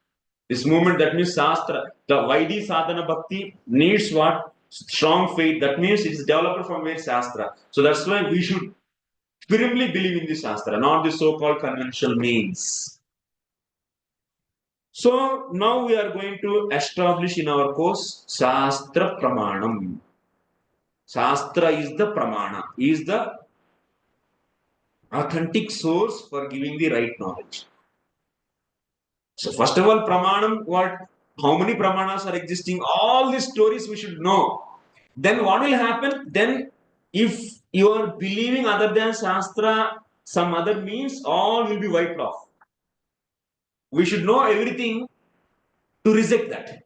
This movement, that means Sastra, the Vaidhi sadhana-bhakti needs what? Strong faith. That means it is developed from where Sastra. So that's why we should firmly believe in the Sastra, not the so-called conventional means. So now we are going to establish in our course Sastra Pramanam. Sastra is the Pramana, is the authentic source for giving the right knowledge. So first of all, Pramanam, how many Pramanas are existing? All these stories we should know. Then what will happen? Then if you are believing other than Shastra, some other means, all will be wiped off. We should know everything to reject that.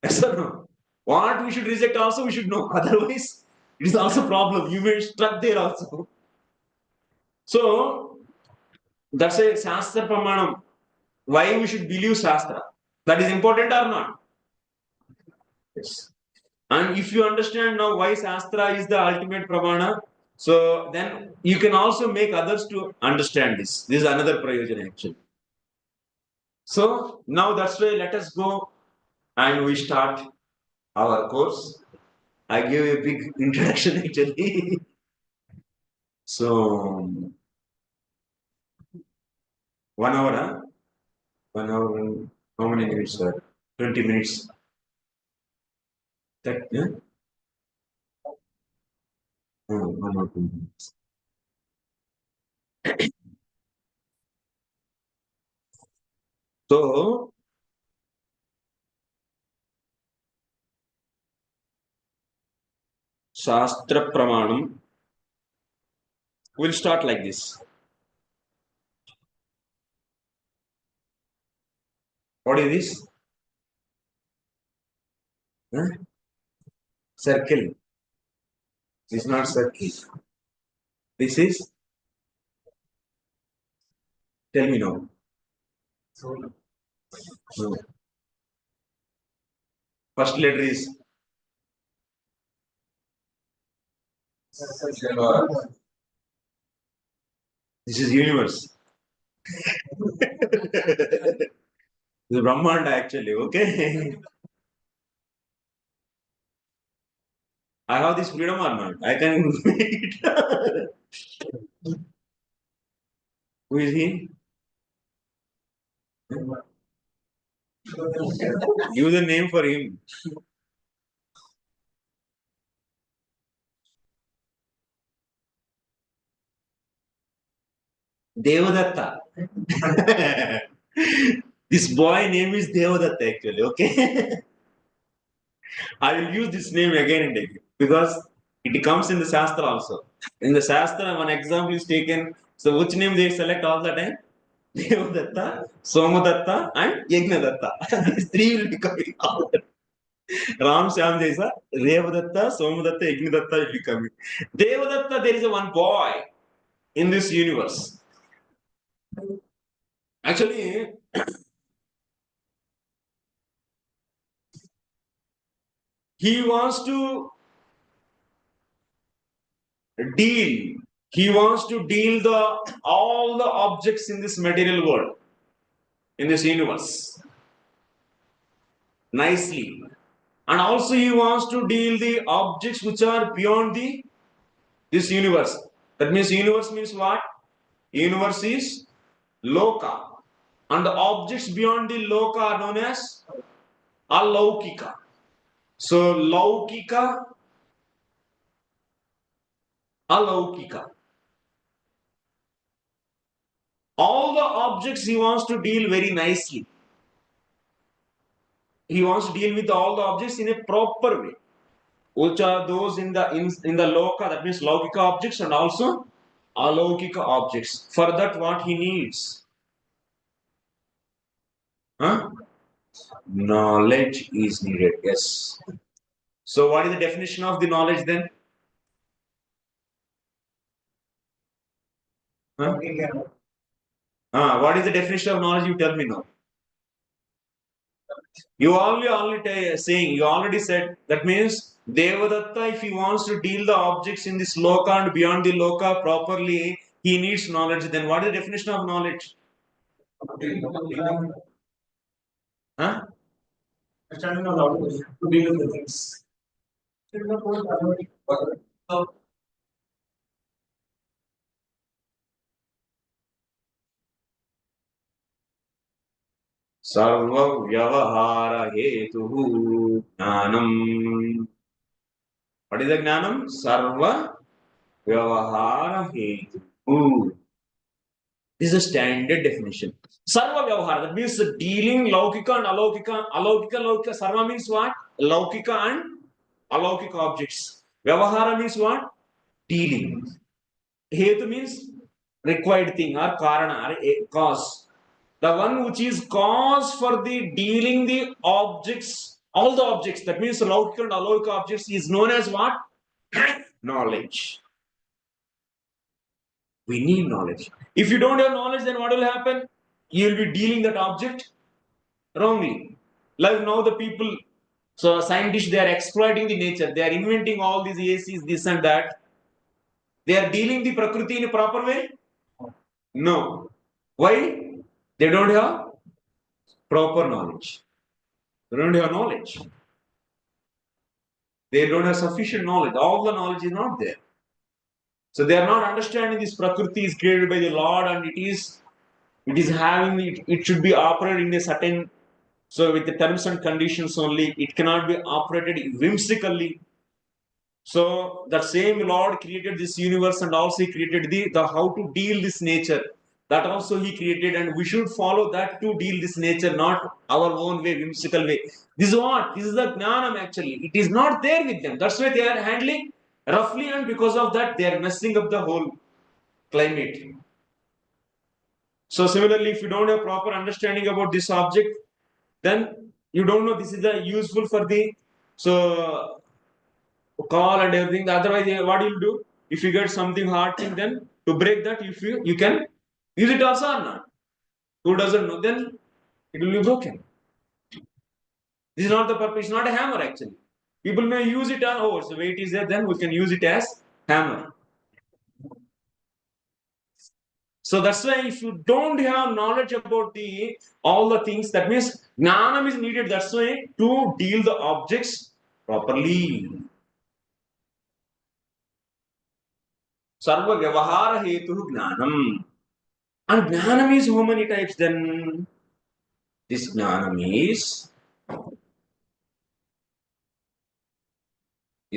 Yes or no? What we should reject also we should know. Otherwise, it is also a problem. You may stuck there also. So that's a Shastra Pramanam. Why we should believe Shastra? That is important or not? Yes. And if you understand now why Shastra is the ultimate Pramana, so then you can also make others to understand this. This is another Prayojan actually. So now that's why let us go and we start our course. I gave a big introduction actually. So 1 hour, huh? 1 hour, how many minutes, sir? 20 minutes. That, yeah? 1 or 2 minutes. So, Sastra Pramanam will start like this. What is this? Huh? Circle. This is not circle. This is, tell me now. No. First letter is this is universe. This is Brahmanda actually, okay? I have this freedom or not? I can make it. Who is he? Give the name for him. Devadatta. This boy name is Devadatta actually, okay? I will use this name again and again because it comes in the Sastra also. In the Sastra, one example is taken. So which name they select all the time? Devadatta, Somadatta, and Yagnadatta. These three will be coming out. Ram Shyam Jaisa, Devadatta, Somadatta, Yajnadatta will be coming. Devadatta, there is a one boy in this universe. Actually, he wants to deal. He wants to deal all the objects in this material world, in this universe, nicely. And also he wants to deal the objects which are beyond this universe. That means universe means what? Universe is loka. And the objects beyond the loka are known as alaukika. So laukika, alaukika. All the objects he wants to deal very nicely. He wants to deal with all the objects in a proper way, which are those in the loka, that means laukika objects, and also alaukika objects. For that, what he needs? Huh? Knowledge is needed. Yes. So, what is the definition of the knowledge then? Huh? What is the definition of knowledge? You tell me now. You already said that means Devadatta, if he wants to deal the objects in this loka and beyond the loka properly, he needs knowledge. Then what is the definition of knowledge? Huh? Understanding the knowledge to deal with the things. Sarva vyavahara hetur jnanam. What is the jnanam? Sarva vyavahara hetur. This is a standard definition. Sarva vyavahara, that means dealing laukika and alaukika. Alaukika, sarva means what? Laukika and alaukika objects. Vyavahara means what? Dealing. Hetu means required thing or karana or a cause. The one which is cause for the dealing the objects, all the objects, that means laukika and alaukika objects is known as what? Knowledge. We need knowledge. If you don't have knowledge, then what will happen? You will be dealing that object wrongly. Like now the people, so scientists, they are exploiting the nature. They are inventing all these ACs, this and that. They are dealing the prakriti in a proper way? No. Why? They don't have proper knowledge. They don't have knowledge. They don't have sufficient knowledge. All the knowledge is not there. So they are not understanding this prakriti is created by the Lord and it is having it should be operated in a certain, so with the terms and conditions only. It cannot be operated whimsically. So that same Lord created this universe and also he created the how to deal this nature. That also he created, and we should follow that to deal this nature, not our own way, whimsical way. This is what? This is the jnanam actually. It is not there with them. That's why they are handling roughly, and because of that they are messing up the whole climate. So similarly, if you don't have proper understanding about this object, then you don't know this is the useful for the so call and everything. Otherwise, what you will do? If you get something hard thing, then to break that, if you can use it also or not. Who doesn't know? Then it will be broken. This is not the purpose. It's not a hammer actually. People may use it on, oh, so weight is there, then we can use it as hammer. So that's why if you don't have knowledge about all the things, that means jnanam is needed. That's why to deal the objects properly. Sarva vyavahara hetu jnanam. And jnanam is how many types then? This jnanam is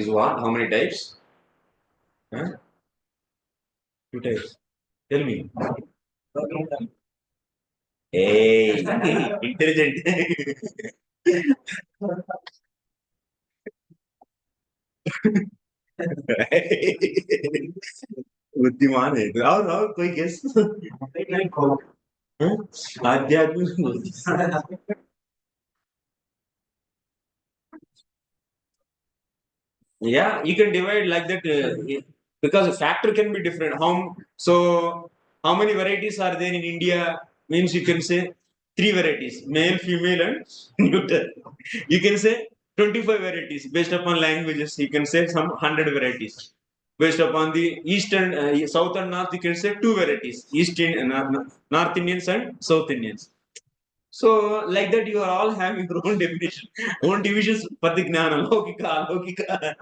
what? How many types? Huh? 2 types. Tell me. Hey, intelligent. बुद्धिमान है और कोई guess आध्यात्मिक Yeah, you can divide like that because a factor can be different. How many varieties are there in India? Means you can say three varieties: male, female, and neuter. You can say 25 varieties based upon languages. You can say some 100 varieties based upon the east and south and north. You can say two varieties: North Indians and South Indians. So, like that, you are all having your own definition, own divisions for the jnana, laukika, alaukika.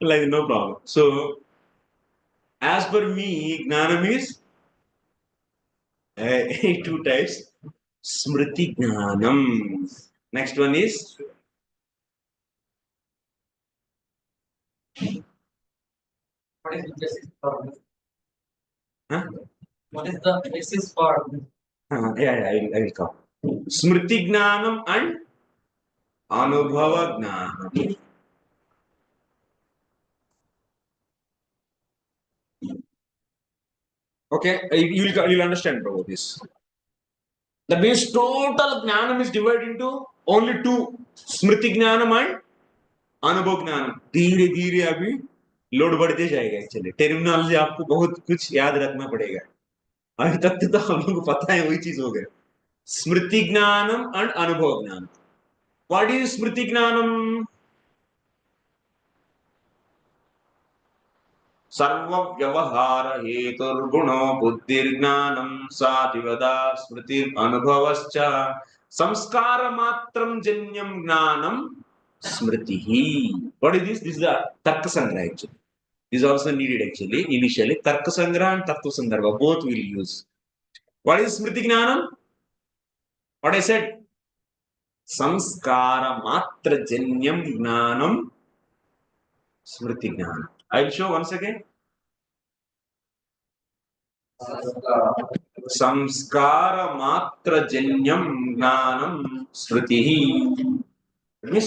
Like, no problem. So, as per me, jnanam is two types. Smriti jnanam. Next one is What is the basis for this? huh? What is the basis for this? I will come. Smriti jnanam and anubhava jnanam. Okay, you'll understand about this. That means total jnanam is divided into only two: smriti jnanam and अनुभव ज्ञान धीरे धीरे अभी load बढ़ते जाएगा actually terminology आपको बहुत कुछ याद रखना पड़ेगा अभी तक तो हम लोग को पता है वही चीज हो गया स्मृति ज्ञानम एंड अनुभव ज्ञान व्हाट इज स्मृति ज्ञानम सर्व व्यवहार हेतुर्गुणो बुद्धिर्ज्ञानम साधिवदा स्मृति अनुभवश्च संस्कार मात्रम जन्यम ज्ञानम स्मृति ही what is this is the Tarka Sangraha actually is also needed actually initially tarka sangraha and tattva sandarbha both will use what is smriti jnanam what I said samskara matra janyam jnanam smriti jnanam I will show once again samskara matra janyam jnanam smriti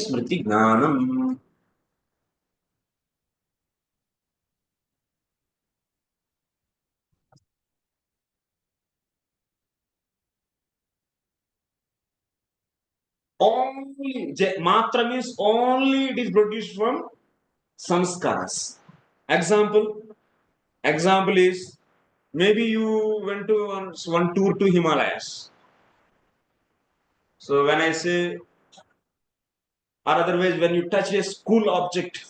smriti jnanam only matra means only it is produced from samskaras example is maybe you went to one tour to Himalayas. So when I say, or otherwise when you touch a cool object,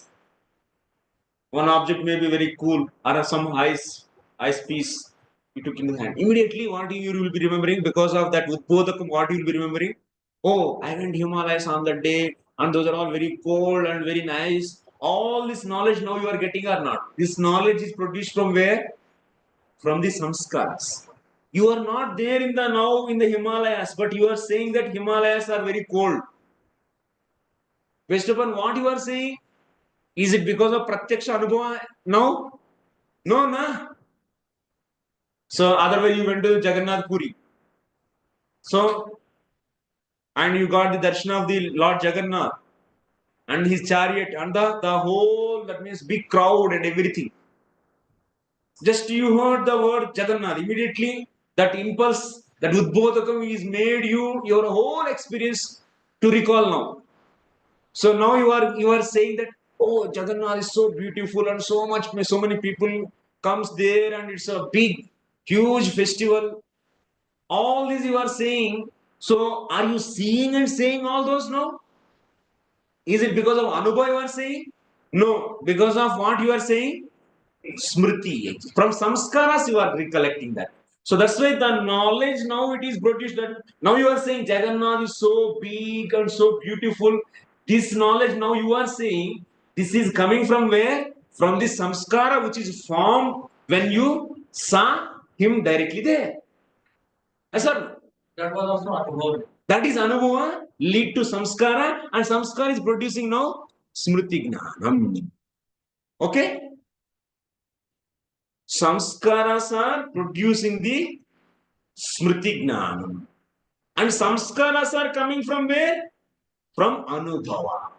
one object may be very cool, or some ice piece you took in the hand. Immediately, what you will be remembering because of that Udbodhakam, what you will be remembering? Oh, I went Himalayas on that day, and those are all very cold and very nice. All this knowledge now you are getting or not? This knowledge is produced from where? From the samskaras. You are not there in the now in the Himalayas, but you are saying that Himalayas are very cold. Based upon what you are saying, is it because of pratyaksha anubhava? No, no, na. So otherwise you went to Jagannath Puri. So and you got the darshan of the Lord Jagannath and his chariot and the whole that means big crowd and everything. Just you heard the word Jagannath, immediately that impulse, that Udbodhakam is made you your whole experience to recall now. So now you are saying that oh Jagannath is so beautiful and so many people comes there and it's a big huge festival. All this you are saying. So are you seeing and saying all those now? Is it because of Anubhav you are saying? No, because of what you are saying? Smriti. From samskaras you are recollecting that. So that's why the knowledge now it is produced that now you are saying Jagannath is so big and so beautiful. This knowledge now you are saying this is coming from where? From the samskara which is formed when you saw him directly there. Yes, sir. That was also Anubhav. That is anubhava lead to samskara and samskara is producing now smriti jnanam. Okay? Samskaras are producing the smriti jnanam. And samskaras are coming from where? From anubhava.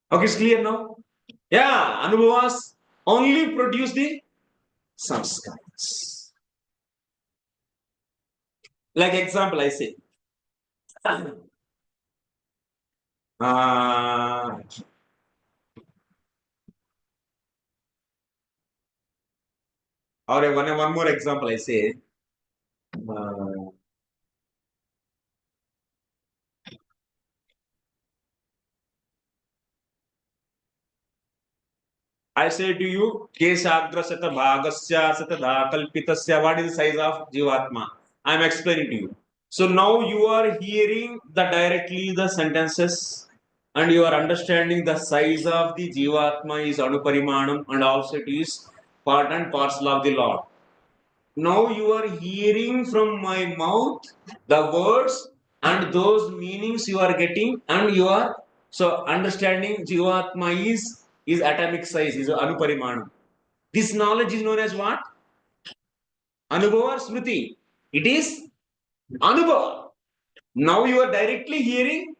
Okay, it's clear now? Yeah, anubhavas only produce the samskaras. Like example, I say. Uh, Or one more example I say. Uh, I say to you, Kesadra Sata Bhagasya Satadha Kalpitasya, what is the size of Jivatma? I am explaining to you. So now you are hearing directly the sentences and you are understanding the size of the Jivatma is Anuparimanam and also it is part and parcel of the Lord. Now you are hearing from my mouth the words and those meanings you are getting and you are so understanding Jivatma is atomic size, is Anuparimanam. This knowledge is known as what? Anubhava or Smriti. It is Anubhava. Now you are directly hearing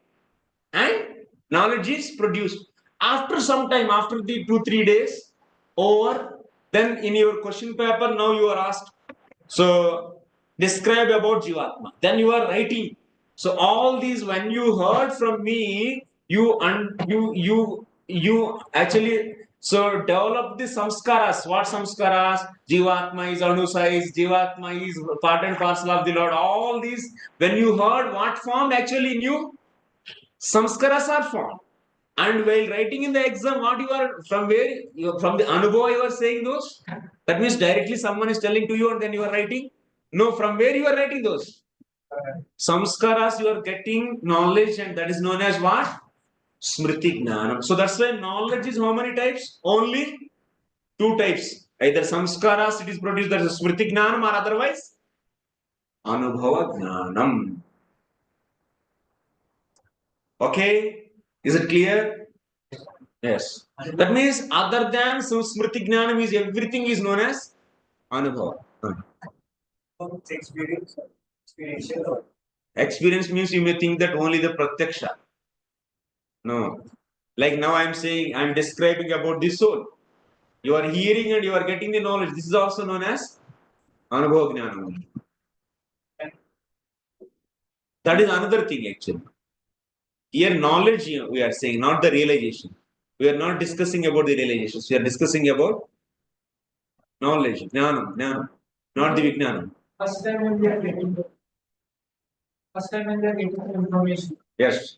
and knowledge is produced. After some time, after the 2-3 days over, then in your question paper, now you are asked, so describe about Jivatma. Then you are writing. So all these, when you heard from me, you actually so develop the samskaras. What samskaras? Jivatma is Anusai, Jivatma is part and parcel of the Lord. All these, when you heard what form actually new samskaras are formed. And while writing in the exam, what you are from where from the anubhava you are saying those? That means directly someone is telling to you and then you are writing. No, from where you are writing those? Samskaras you are getting knowledge and that is known as what? Smriti Jnanam. So that's why knowledge is how many types? Only 2 types. Either samskaras it is produced, that is Smriti Jnanam, or otherwise Anubhava Jnanam. Okay? Is it clear? Yes. That means other than Smriti Jnanam is everything is known as Anubhava. Experience. Experiential. Experience means you may think that only the Pratyaksha. No. Like now I am saying, I am describing about the soul. You are hearing and you are getting the knowledge. This is also known as Anubhava Jnanam. That is another thing actually. Here knowledge we are saying, not the realization. We are not discussing about the realizations. We are discussing about knowledge, Jnanam, not the Vijnanam. First time when we are getting the information. Yes.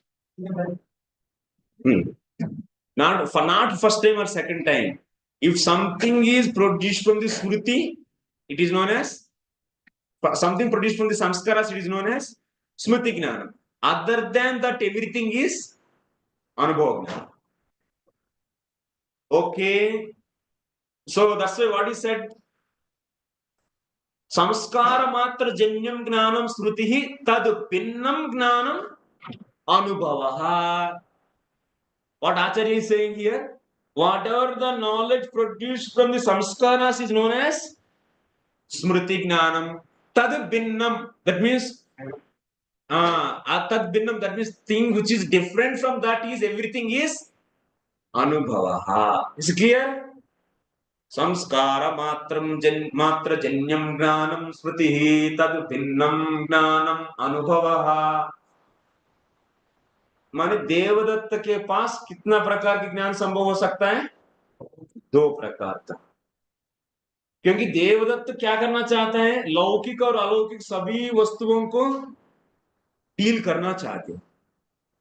Not first time or second time. If something is produced from the Smriti, it is known as something produced from the Samskaras, it is known as Smriti Jnanam. Other than that, everything is Anubhava Jnanam. Okay. So that's why what he said. Samskara matra janyam gnanam smritihi tad pinnam gnanam anubhavaha. What Acharya is saying here, whatever the knowledge produced from the samskaras is known as smriti gnanam. Tad binnam, that means tad binnam, that means thing which is different from that is everything is anubhavaha. Is it clear? Samskara matra janyam gnanam smritihi tad binnam gnanam anubhavaha. माने देवदत्त के पास कितना प्रकार के ज्ञान संभव हो सकता है? 2 प्रकार का. क्योंकि देवदत्त क्या करना चाहता है? लौकिक और अलौकिक सभी वस्तुओं को डील करना चाहते हैं.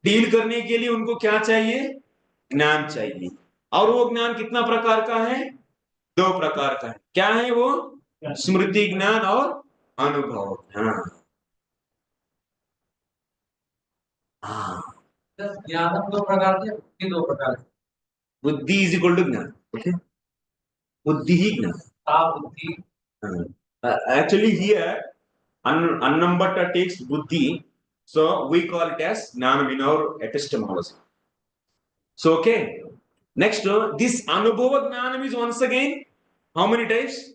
डील करने के लिए उनको क्या चाहिए? ज्ञान चाहिए. और वो ज्ञान कितना प्रकार का है? 2 प्रकार का है. क्या है वो? स्मृति ज्ञान और अनुभव ज्ञान. ज्ञान 2 प्रकार के, बुद्धि 2 प्रकार के. बुद्धि इज इक्वल टू ज्ञान. ओके, बुद्धि ही ज्ञान. बुद्धि. Actually here Annambata takes buddhi, so we call it as jnanam in our epistemology. So okay, next this anubhava jnanam is once again how many types?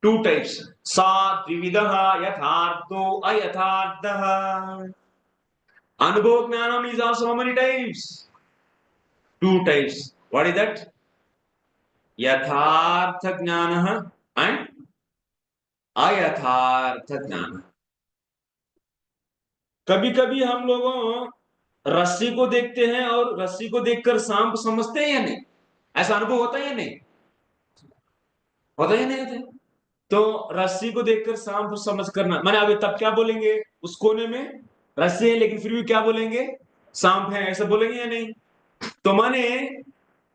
2 types. Sa trividaha yathartho ayathartha. Anubhava jnanam is also how many types? 2 types. What is that? Yathartha jnanah and ayathartha ज्ञान. कभी कभी हम लोगों रस्सी को देखते हैं और रस्सी को देखकर सांप समझते हैं या नहीं? ऐसा अनुभव होता है या नहीं? होता है या नहीं होता है? तो रस्सी को देखकर सांप समझ करना, मैंने अभी तब क्या बोलेंगे, उस कोने में रस्सी है लेकिन फिर भी क्या बोलेंगे, सांप है, ऐसा बोलेंगे या नहीं? तो मैंने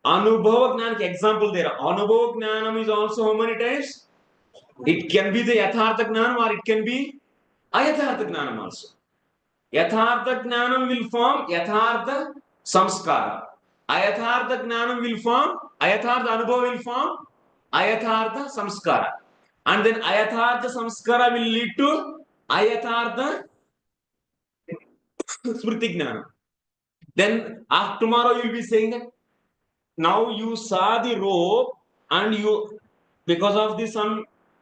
अनुभव ज्ञान के एग्जाम्पल दे रहा हूं। अनुभव ज्ञानम is also how many types? It can be the यथार्थ ज्ञान और इट कैन बी अयथार्थ ज्ञानम ऑल्सो। यथार्थ ज्ञानम विल फॉर्म यथार्थ संस्कार, अयथार्थ ज्ञानम विल फॉर्म, अयथार्थ अनुभव will form ayathartha samskara, and then ayathartha samskara will lead to ayathartha smriti gnana. Then after tomorrow you will be saying that now you saw the rope and you, because of this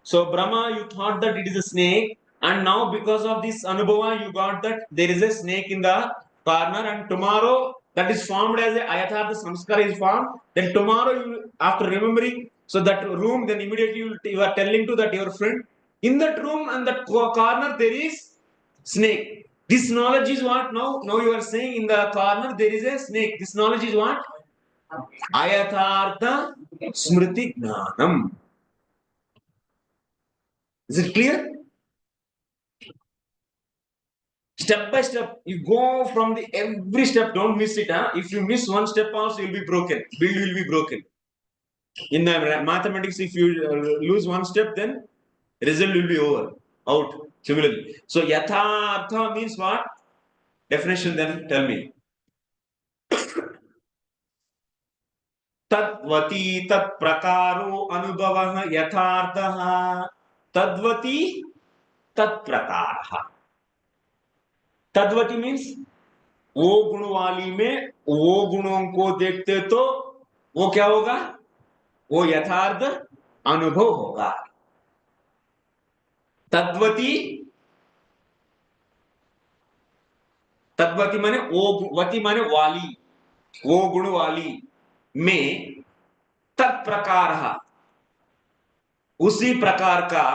so Brahma you thought that it is a snake, and now because of this anubhava you got that there is a snake in the corner, and tomorrow that is formed as a ayathartha samskara is formed. Then tomorrow you, after remembering so that room, then immediately you are telling to that your friend, in that room and that corner there is snake. This knowledge is what? Now you are saying in the corner there is a snake. This knowledge is what? Ayathartha smriti gnanam. Is it clear? Step by step, you go from the every step. Don't miss it. If you miss one step also, you'll be broken. Build will be broken. In mathematics, if you lose one step, then result will be over, out. Similarly, so yathartha means what? Definition then tell me. तद्वती तत्प्रकारो अनुभवः यथार्थः, तद्वती तत्प्रकारः। तद्वती means वो गुण वाली में वो गुणों को देखते तो वो क्या होगा, वो यथार्थ अनुभव होगा। तद्वती, तद्वती माने वो, वती माने वाली, वो गुण वाली में तत्प्रकार, उसी प्रकार का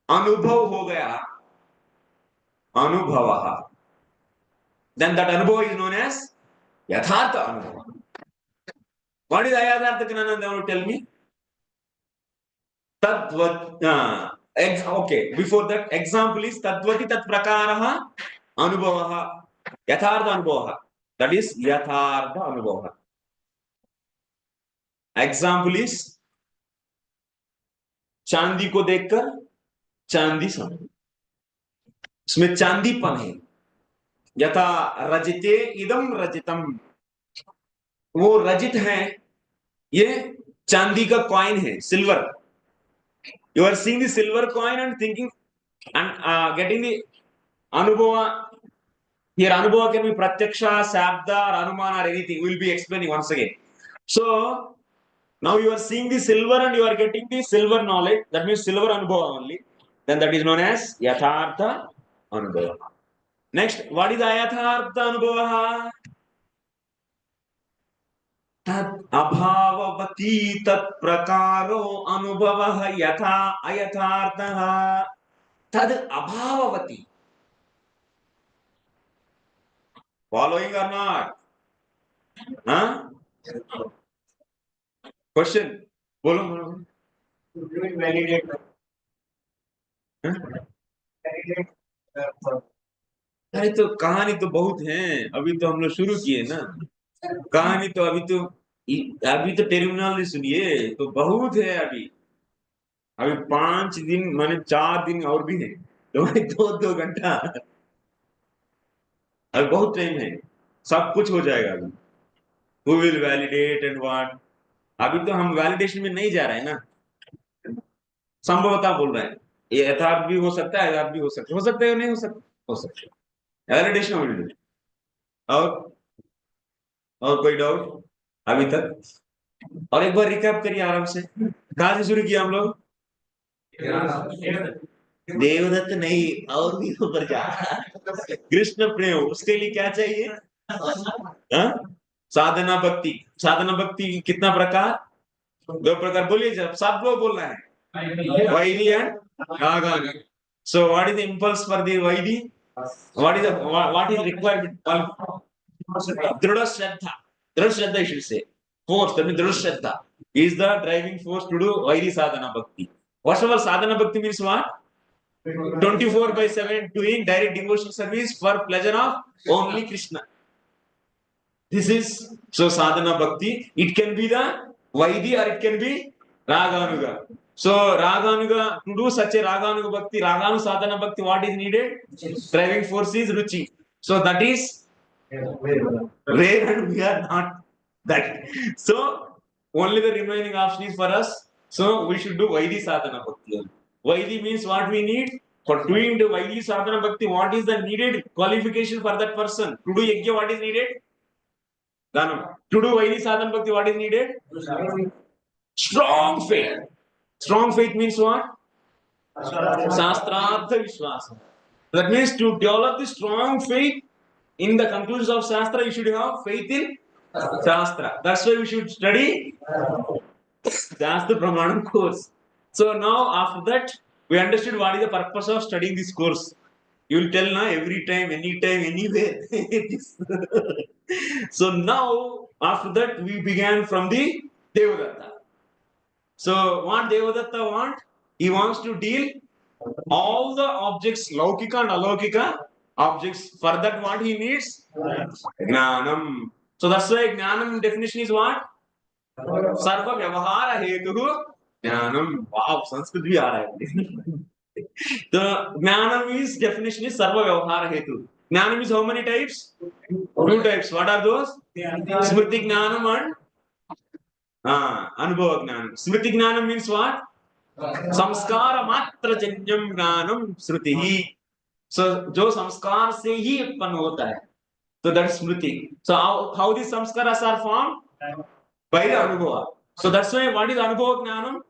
अनुभव हो गया, अनुभव, then that अनुभव is known as यथार्थ अनुभव। What is ayathartha gnana? They want to tell me. Tadvat. Okay. Before that, example is tadvati tat prakarah anubhavah, yathartha anubhavah. That is yathartha anubhavah. Example is चांदी को देखकर चांदी समझ, उसमें चांदीपन है। यथा रजिते इदम रजितम, वो रजित है, ये चांदी का कॉइन है, silver. You are seeing the silver coin and thinking and getting the anubhava. Here anubhava can be pratyaksha, sabda or anumana or anything. We will be explaining once again. So now you are seeing the silver and you are getting the silver knowledge. That means silver anubhava only. Then that is known as yathartha anubhava. Next, what is ayathartha anubhava? तत् अभाववती तत् प्रकारो अनुभवः यथा अयथार्थः, तद अभाववती। Following or not? Question? बोलो बोलो। अरे तो कहानी तो बहुत है, अभी तो हम लोग शुरू किए ना कहानी, तो अभी तो टर्मिनल सुनिए, तो बहुत है अभी। अभी 5 दिन माने 4 दिन और भी है, तो 2-2 घंटा, अभी बहुत टाइम है, सब कुछ हो जाएगा अभी। Who will validate and what? अभी तो हम वैलिडेशन में नहीं जा रहे हैं ना, संभवतः बोल रहे हैं। ये यथार्थ भी हो सकता है, यथार्थ भी हो सकता है नहीं हो सकता, हो सकता है। वैलिडेशन हो। और कोई डाउट अभी तक? और एक बार रिकैप करिए आराम से, कहां से शुरू किया हम लोग? देवदत्त नहीं, और भी ऊपर जा। कृष्ण प्रेम, उसके लिए क्या चाहिए? साधना भक्ति। साधना भक्ति कितना प्रकार? 2 प्रकार। बोलिए, जब सब लोग बोल रहे हैं, वैधि एंड रागानुगा। So what is the impulse for the वैधि? What is required? drdha sraddha. Drdha sraddha you should say. Force, that means drdha sraddha is the driving force to do Vaidhi sadhana bhakti. First of all, sadhana bhakti means what? 24/7 doing direct devotional service for pleasure of only Krishna. This is so sadhana bhakti. It can be the Vaidhi or it can be Raganuga. So Raganuga, to do such a Raganuga bhakti, Raganu sadhana bhakti, what is needed? Driving force is ruci. So that is rare and we are not that. So only the remaining option is for us. So we should do Vaidhi sadhana bhakti. Vaidhi means what we need. For doing the Vaidhi sadhana bhakti, what is the needed qualification for that person? To do yajna, what is needed? Dhanam. To do Vaidhi sadhana bhakti, what is needed? Strong faith. Strong faith means what? Sastrartha visvasah. That means to develop the strong faith in the conclusions of Sastra, you should have faith in Sastra. That's why we should study Sastra Pramanam course. So now after that, we understood what is the purpose of studying this course. You will tell now every time, anytime, anywhere. So now after that, we began from the Devadatta. So what Devadatta want? He wants to deal all the objects, laukika and alaukika objects. For that, what he needs? Jnanam. So that's why jnanam definition is what? Sarva, vyavahara, hetur, jnanam. Wow, Sanskrit bhi aa raha hai. The jnanam is definition is sarva, vyavahara, hetur. Jnanam is how many types? Two types. What are those? Smriti jnanam and anubhava jnanam. Smriti jnanam means what? संस्कार मात्र जन्यम ज्ञानम श्रुति ही. So जो संस्कार से ही उत्पन्न होता है, so that is smriti. So how these samskaras are formed? By the anubhava. So that's why what is anubhava jnanam?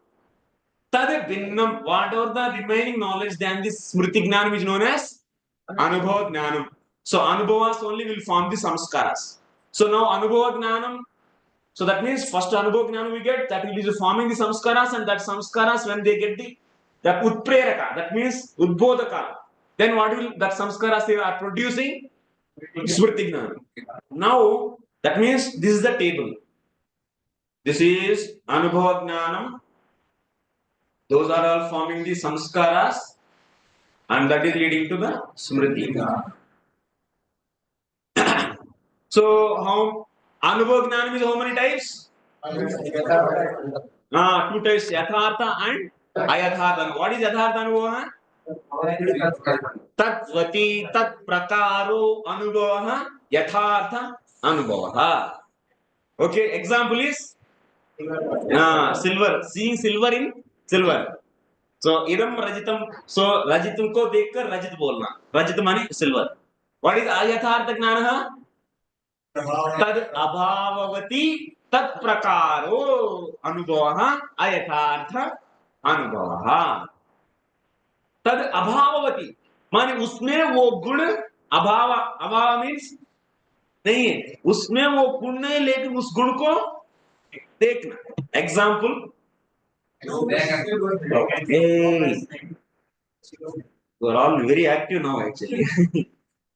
Tad vinnam. Whatever the remaining knowledge than this smriti jnanam is known as anubhava jnanam. So anubhavas only will form the samskaras. So now anubhava jnanam. So that means first anubhava jnana we get, that will be forming the samskaras, and that samskaras when they get the utpreraka, that means udbodhaka, then what will that samskaras they are producing? Smriti jnana. Now that means this is the table. This is anubhava jnanam. Those are all forming the samskaras, and that is leading to the smriti jnana. So how anubhava jnanam is how many types? Two types, yathartha and ayathartha. What is yathartha anubhava? Tatvati, tat prakaro anubhava, yathartha anubhava. Okay, example is silver. Seeing silver in silver. So idam rajitam. So rajitam ko dekhkar rajit bolna. Rajit mani silver. What is ayathartha jnana? तद अभाववती तत्प्रकारो अनुभवः अयथार्थ अनुभवः. तद अभाववती माने उसमें वो गुण अभाव. अभाव मीन्स नहीं है, उसमें वो गुण नहीं, लेकिन उस गुण को देखना. Example, you are all very active now actually.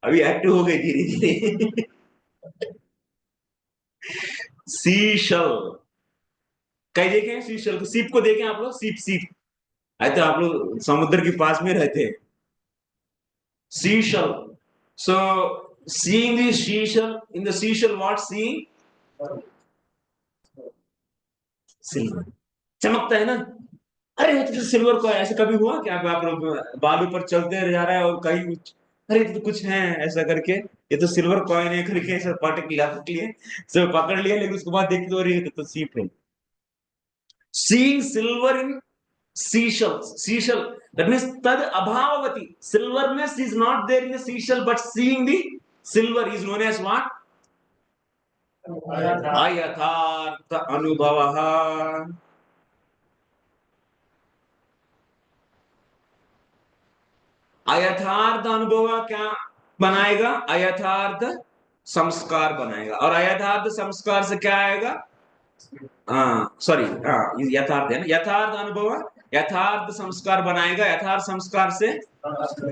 अभी एक्टिव हो गई धीरे धीरे. सीशल कहीं देखे? सीशल को, सीप को देखें आप लोग? सीप सीप आई तो आप लोग समुद्र के पास में रहते हैं. Seashell. So seeing the seashell, in the seashell what seeing? Silver. चमकता है ना. अरे तो सिल्वर को ऐसे कभी हुआ क्या? आप लोग बालू पर चलते जा रहा है और कहीं अरे तो कुछ है ऐसा करके, ये तो सिल्वर कॉइन है करके ऐसा पकड़ लिए, सब पकड़ लिया, लेकिन उसके बाद देखते हो रही है तो सीप है. Seeing silver in seashell. Seashell, that means tad abhavavati. Silverness is not there in the seashell, but seeing the silver is known as what? Ayathartha anubhavaha. अयथार्थ अनुभव क्या बनाएगा? अयथार्थ संस्कार बनाएगा. और अयथार्थ संस्कार से क्या आएगा? सॉरी, यथार्थ है ना. यथार्थ अनुभव यथार्थ संस्कार बनाएगा. यथार्थ संस्कार से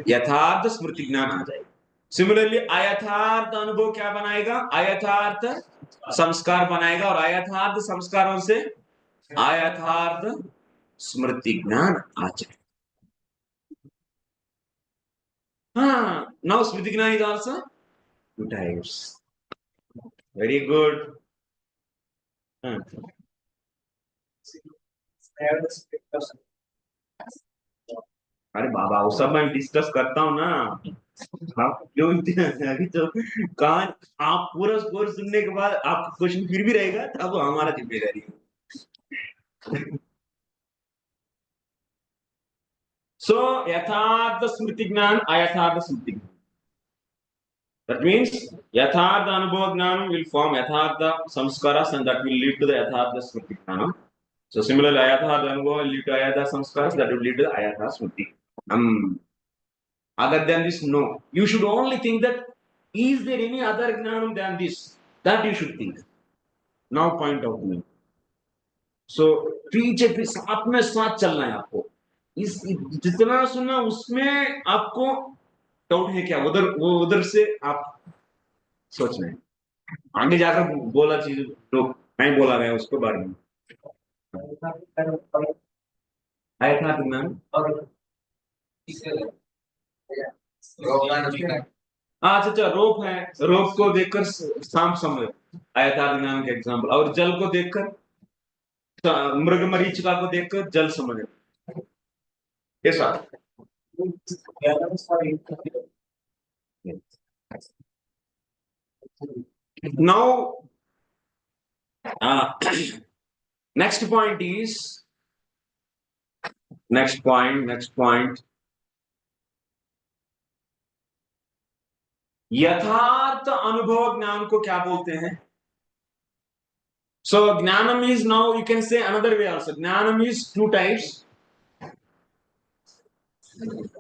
यथार्थ स्मृति ज्ञान आ जाएगा. सिमिलरली अयथार्थ अनुभव क्या बनाएगा? अयथार्थ संस्कार बनाएगा. और अयथार्थ संस्कारों से अयथार्थ स्मृति ज्ञान आचरण. Now smriti jnana is also two types. Very good. अरे बाबा वो सब मैं डिस्कस करता हूँ ना. आप क्यों अभी तो कहा आप पूरा स्कोर सुनने के बाद आपका क्वेश्चन फिर भी रहेगा तब हमारा जिम्मेदारी है. So यथार्थ स्मृति ज्ञान अयथार्थ स्मृति ज्ञान. That means yathartha anubhava jnanam will form yathartha samskaras and that will lead to the yathartha smriti jnanam. So similarly ayathartha anubhava will lead to ayathartha samskaras that will lead to the ayathartha smriti. Other than this, no. You should only think that is there any other jnanam than this? That you should think. Now point out to me. So पीछे फिर साथ में साथ चलना है आपको. इस जितना सुना उसमें आपको डाउट है क्या? उधर वो उधर से आप सोच रहे हैं. आगे जाकर बोला चीज तो नहीं बोला गया उसको बारे में. आया था ज्ञान. अच्छा रोप है. रोप को देखकर सांप समझ आया था ज्ञान के एग्जाम्पल. और जल को देखकर मृग मरीचिका को देखकर जल समझ कैसा. Now next point is next point यथार्थ अनुभव ज्ञान को क्या बोलते हैं? So jnanam is, now you can say another way also. Jnanam is two types.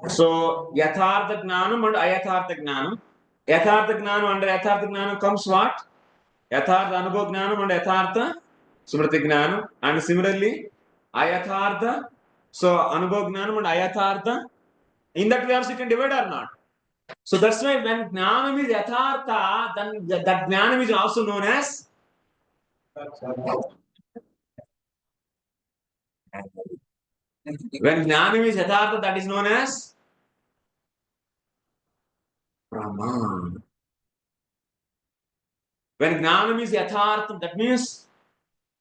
So yathartha jnanam and ayathartha jnanam. Yathartha jnanam, under yathartha jnanam comes what? Yathartha anubhav jnanam and yathartha smriti jnanam. And similarly ayathartha, so anubhav jnanam and ayathartha, in that way also you can divide or not. So that's why when jnanam is yathartha, then that jnanam is also known as when jnanam is yathartha, that is known as prema. When jnanam is yathartha, that means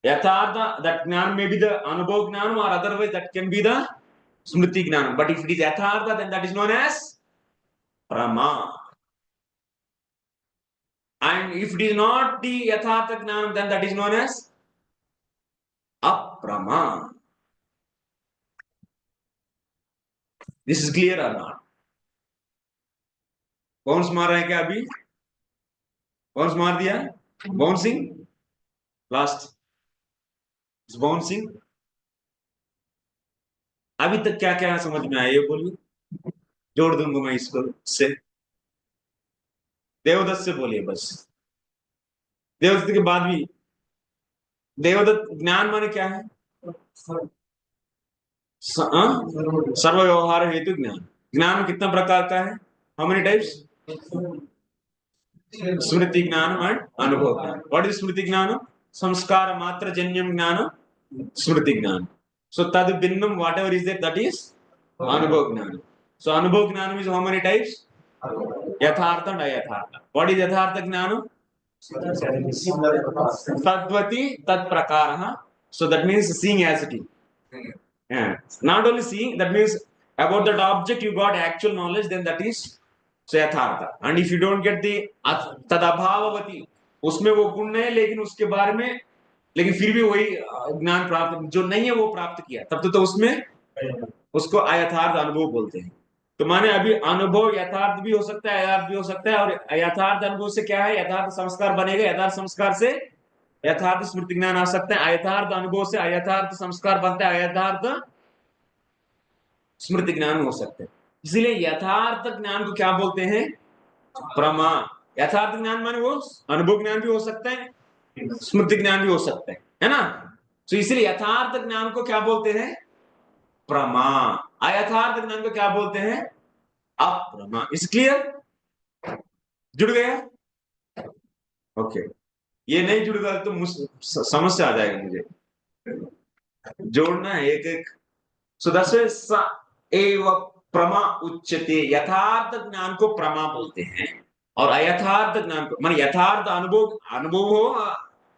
yathartha, that jnanam may be the anubhav jnanam or otherwise that can be the smriti jnanam. But if it is yathartha, then that is known as prema. And if it is not the yathartha jnanam, then that is known as aprama. This is clear or not? Bounce मार रहा है क्या अभी? Bounce मार दिया? Bouncing last bouncing. अभी तक क्या क्या समझ में आया ये बोलिए. जोड़ दूंगा मैं इसको से. देवदत्त से बोलिए बस. देवदत्त के बाद भी देवदत्त ज्ञान माने क्या है? सर्व व्यवहार हेतु ज्ञान. ज्ञान कितना प्रकार का है? How many types? स्मृति ज्ञान एंड अनुभव ज्ञान. व्हाट इज स्मृति ज्ञान? संस्कार मात्र जन्यम ज्ञान स्मृति ज्ञान. सो तद भिन्नम whatever is there that is अनुभव ज्ञान. सो अनुभव ज्ञान is how many types? यथार्थ and अयथार्थ. What is यथार्थ ज्ञान? तद्वति तत् प्रकारः. So that means seeing as it is. Yeah. Not only seeing, that means about that object you got actual knowledge, then that is so यथार्थ. And if you don't get the तदभाववती, उसमें वो गुण नहीं लेकिन उसके बारे में, लेकिन फिर भी वही ज्ञान प्राप्त जो नहीं है वो प्राप्त किया, तब तो उसमें उसको अयथार्थ अनुभव बोलते हैं. तो माने अभी अनुभव यथार्थ भी हो सकता है, अयथार्थ भी हो सकता है. और यथार्थ अनुभव से क्या है? यथार्थ संस्कार बनेगा. यथार्थ संस्कार से यथार्थ स्मृति ज्ञान आ सकता है. अयथार्थ अनुभव से अयथार्थ संस्कार बनता है. अयथार्थ स्मृति ज्ञान हो सकते हैं. इसलिए यथार्थ ज्ञान को क्या बोलते हैं? प्रमा. यथार्थ ज्ञान माने वो अनुभव ज्ञान भी हो सकता है, स्मृति ज्ञान भी हो सकता है ना. तो इसलिए यथार्थ ज्ञान को क्या बोलते हैं? प्रमा. अयथार्थ ज्ञान को क्या बोलते हैं? अप्रमा. Is clear? जुड़ गया? ओके. ये नहीं जुड़ गया तो समस्या आ जाएगा. मुझे जोड़ना है एक एक सो दस एव प्रमा उच्यते, यथार्थ ज्ञान को प्रमा बोलते हैं, और अयथार्थ ज्ञान को, मान यथार्थ अनुभव, अनुभव हो,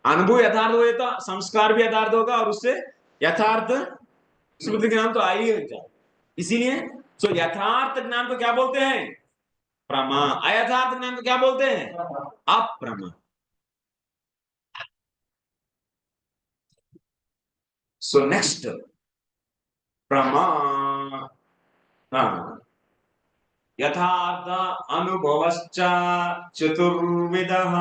अनुभव यथार्थ हो तो संस्कार भी यथार्थ होगा, और उससे यथार्थ स्मृति ज्ञान तो आ ही जाए। इसीलिए सो यथार्थ ज्ञान को क्या बोलते हैं? प्रमा। अयथार्थ ज्ञान को क्या बोलते हैं? अप्रमा। सो नेक्स्ट प्रमा, हाँ, यथार्थ अनुभवश्च चतुर्विधः।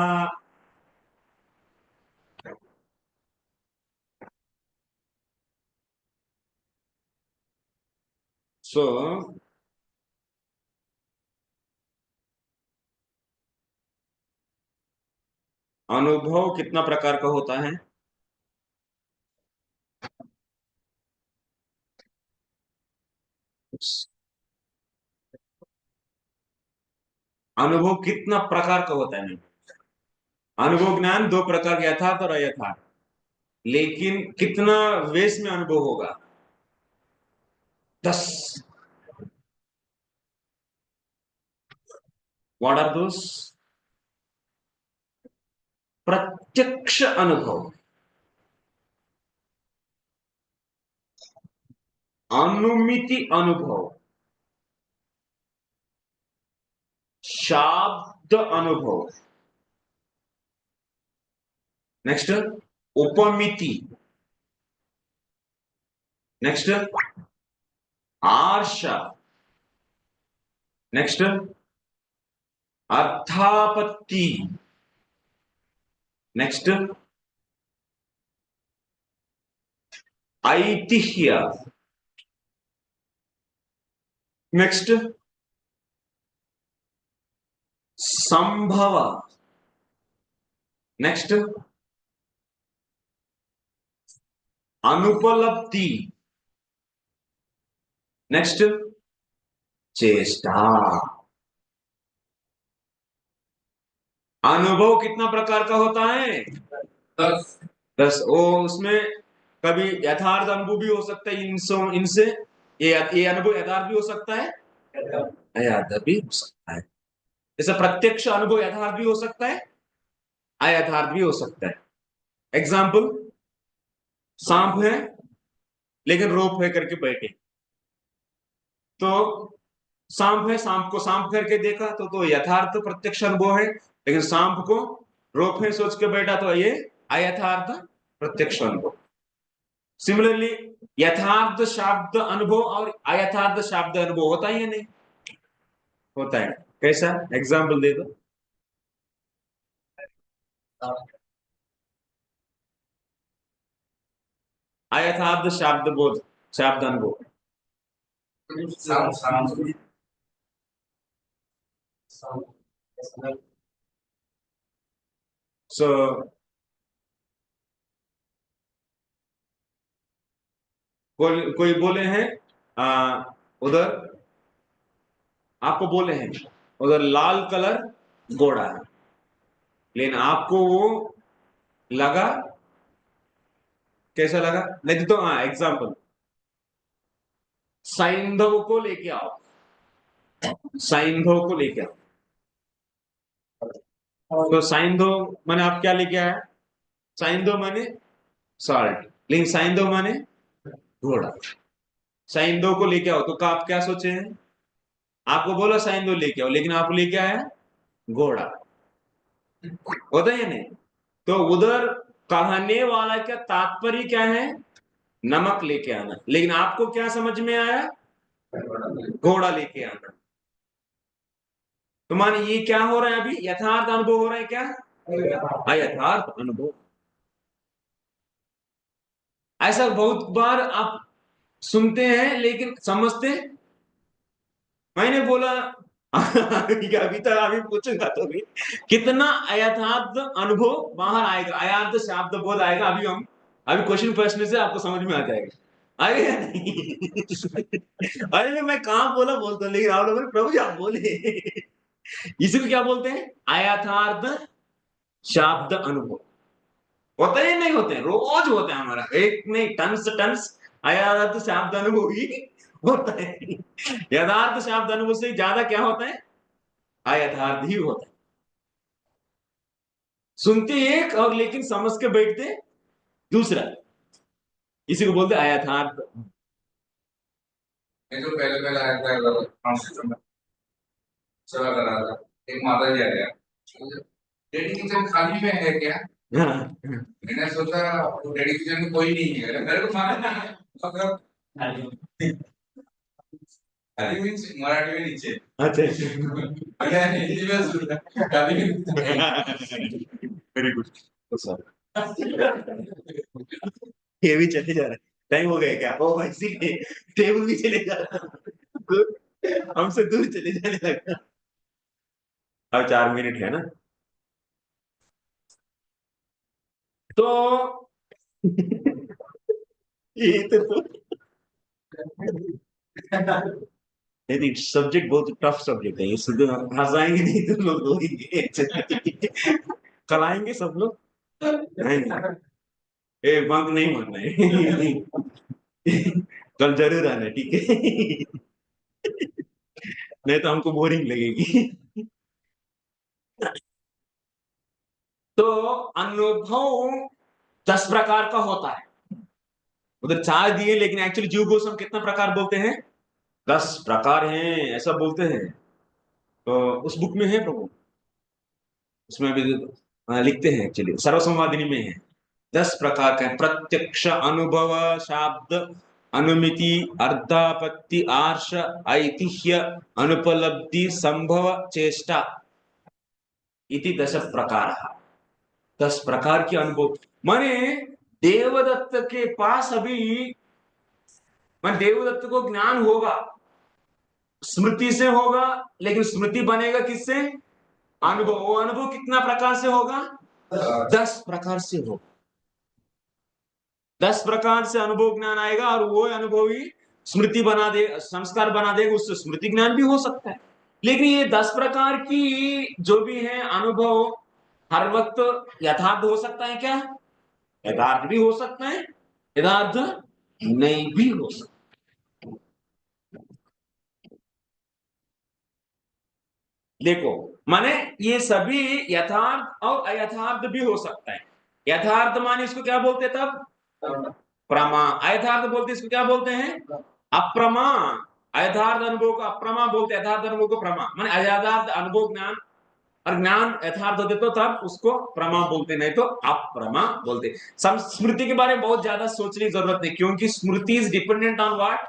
सो अनुभव कितना प्रकार का होता है? अनुभव कितना प्रकार का होता है? अनुभव ज्ञान दो प्रकार के, यथार्थ और अयथार्थ। लेकिन कितना वेश में अनुभव होगा? 10। What are those? प्रत्यक्ष अनुभव, अनुमिति अनुभव, शाब्द अनुभव, नेक्स्ट उपमिति, नेक्स्ट आर्ष, नेक्स्ट अर्थापत्ति, नेक्स्ट ऐतिह्य, नेक्स्ट संभव, नेक्स्ट अनुपलब्धि, नेक्स्ट चेष्टा। अनुभव कितना प्रकार का होता है? 10। 10। ओ उसमें कभी यथार्थ अनुभव भी हो सकता है, इनसे ये अनुभव यथार्थ भी हो सकता है, अयथार्थ भी हो सकता है। जैसे प्रत्यक्ष अनुभव यथार्थ भी हो सकता है, अयथार्थ भी हो सकता है। एग्जाम्पल, सांप है लेकिन रोप है करके बैठे, तो सांप है, सांप को सांप करके देखा तो यथार्थ प्रत्यक्ष अनुभव है, लेकिन सांप को रोप है सोच के बैठा तो ये अयथार्थ प्रत्यक्ष अनुभव। सिमिलरली यथार्थ शाब्द अनुभव और अयथार्थ शाब्द अनुभव होता है या नहीं होता है? कैसा? एग्जाम्पल दे दो। अयथार्थ शाब्द बोध, शाब्द अनुभव। सो कोई बोले हैं उधर, आपको बोले हैं उधर लाल कलर घोड़ा है, लेकिन आपको वो लगा, कैसा लगा? नहीं तो हाँ एग्जाम्पल, साइंधव को लेके आओ, साइंधव को लेके आओ, तो साइंधव माने आप क्या लेके आया? साइंधव माने सॉल्ट, लेकिन साइंधव माने घोड़ा। साइंधव को लेके आओ तो आप क्या सोचे हैं? आपको बोला साइंधव लेके आओ, लेकिन आप लेके आया घोड़ा। होता है या नहीं? तो उधर कहने वाला का तात्पर्य क्या है? नमक लेके आना, लेकिन आपको क्या समझ में आया? घोड़ा लेके आना। तो मान ये क्या हो रहा है अभी? यथार्थ अनुभव हो रहा है क्या? अयथार्थ अनुभव। ऐसा बहुत बार आप सुनते हैं लेकिन समझते, मैंने बोला अभी तक अभी पूछूंगा तो भी कितना अयथार्थ अनुभव बाहर आएगा, अयथार्थ शब्द बोध आएगा। अभी क्वेश्चन पूछने से आपको समझ में आ जाएगा, आएगा या नहीं? अरे मैं कहाँ बोला बोलता हूँ, लेकिन आप लोगों ने प्रभु जी आप बोले इसी को क्या बोलते हैं? अयथार्थ शब्द अनुभव। होते हैं नहीं होते हैं? रोज होते हैं हमारा, एक नहीं टन्स टन्स अयथार्थ शाब्द अनुभव ही होता है। यथार्थ शाब्द अनुभव से ज्यादा क्या होता है? अयथार्थ ही होता है। सुनते एक और लेकिन समझ के बैठते दूसरा, इसी को बोलते अयथार्थ। ये जो पहले पहले आया था ट्रांसलेशन में सेवा कर रहा था, एक माता जी आ गया, डैडी किचन खाली में है क्या? मैंने सोचा डैडी किचन में कोई नहीं है, मेरे को माना मतलब खाली मीन्स मराठी में नीचे। अच्छा मैंने हिंदी में सुना खाली वेरी गुड। ये भी चले जा रहा है, टाइम हो गया क्या? ओ भाई इसीलिए टेबल भी चले जा रहा है, हमसे दूर चले जाने लगा। अब 4 मिनट है ना, तो ये तो नहीं, सब्जेक्ट बहुत टफ सब्जेक्ट है ये, सीधे हंसाएंगे नहीं तो लोग रोएंगे। कल आएंगे सब लोग आएंगे। ए बंक नहीं मानना है। कल जरूर आना, ठीक है? नहीं तो हमको बोरिंग लगेगी। तो अनुभव 10 प्रकार का होता है। उधर 4 दिए, लेकिन एक्चुअली जीव को हम कितना प्रकार बोलते हैं? 10 प्रकार हैं ऐसा बोलते हैं। तो उस बुक में है प्रभु, उसमें भी लिखते हैं, एक्चुअली सर्वसंवादिनी में है। 10 प्रकार का है। प्रत्यक्ष अनुभव शाब्द अनुमिति अर्धापत्ति आर्ष ऐतिह्य अनुपलब्धि संभव चेष्टा इति 10 प्रकार। 10 प्रकार के अनुभव माने देवदत्त के पास अभी, मैं देवदत्त को ज्ञान होगा, स्मृति से होगा, लेकिन स्मृति बनेगा किससे? अनुभव। वो अनुभव कितना प्रकार से होगा? 10 प्रकार से होगा। 10 प्रकार से अनुभव ज्ञान आएगा, और वो अनुभव ही स्मृति बना दे, संस्कार बना देगा, उससे स्मृति ज्ञान भी हो सकता है। लेकिन ये 10 प्रकार की जो भी है अनुभव, हर वक्त यथार्थ हो सकता है क्या? यथार्थ भी हो सकता है, यथार्थ नहीं भी हो सकता। देखो, माने ये सभी यथार्थ और अयथार्थ भी हो सकता है। यथार्थ माने इसको क्या बोलते हैं तब? प्रमा। अयथार्थ बोलते इसको क्या बोलते हैं? अप्रमा। अयथार्थ अनुभव को अप्रमा बोलते, यथार्थ अनुभव को प्रमा। माने अयथार्थ अनुभव ज्ञान और ज्ञान यथार्थ होते तो तब उसको प्रमा बोलते, नहीं तो अप्रमा बोलते। स्मृति के बारे में बहुत ज्यादा सोचने की जरूरत नहीं, क्योंकि स्मृति इज डिपेंडेंट ऑन व्हाट?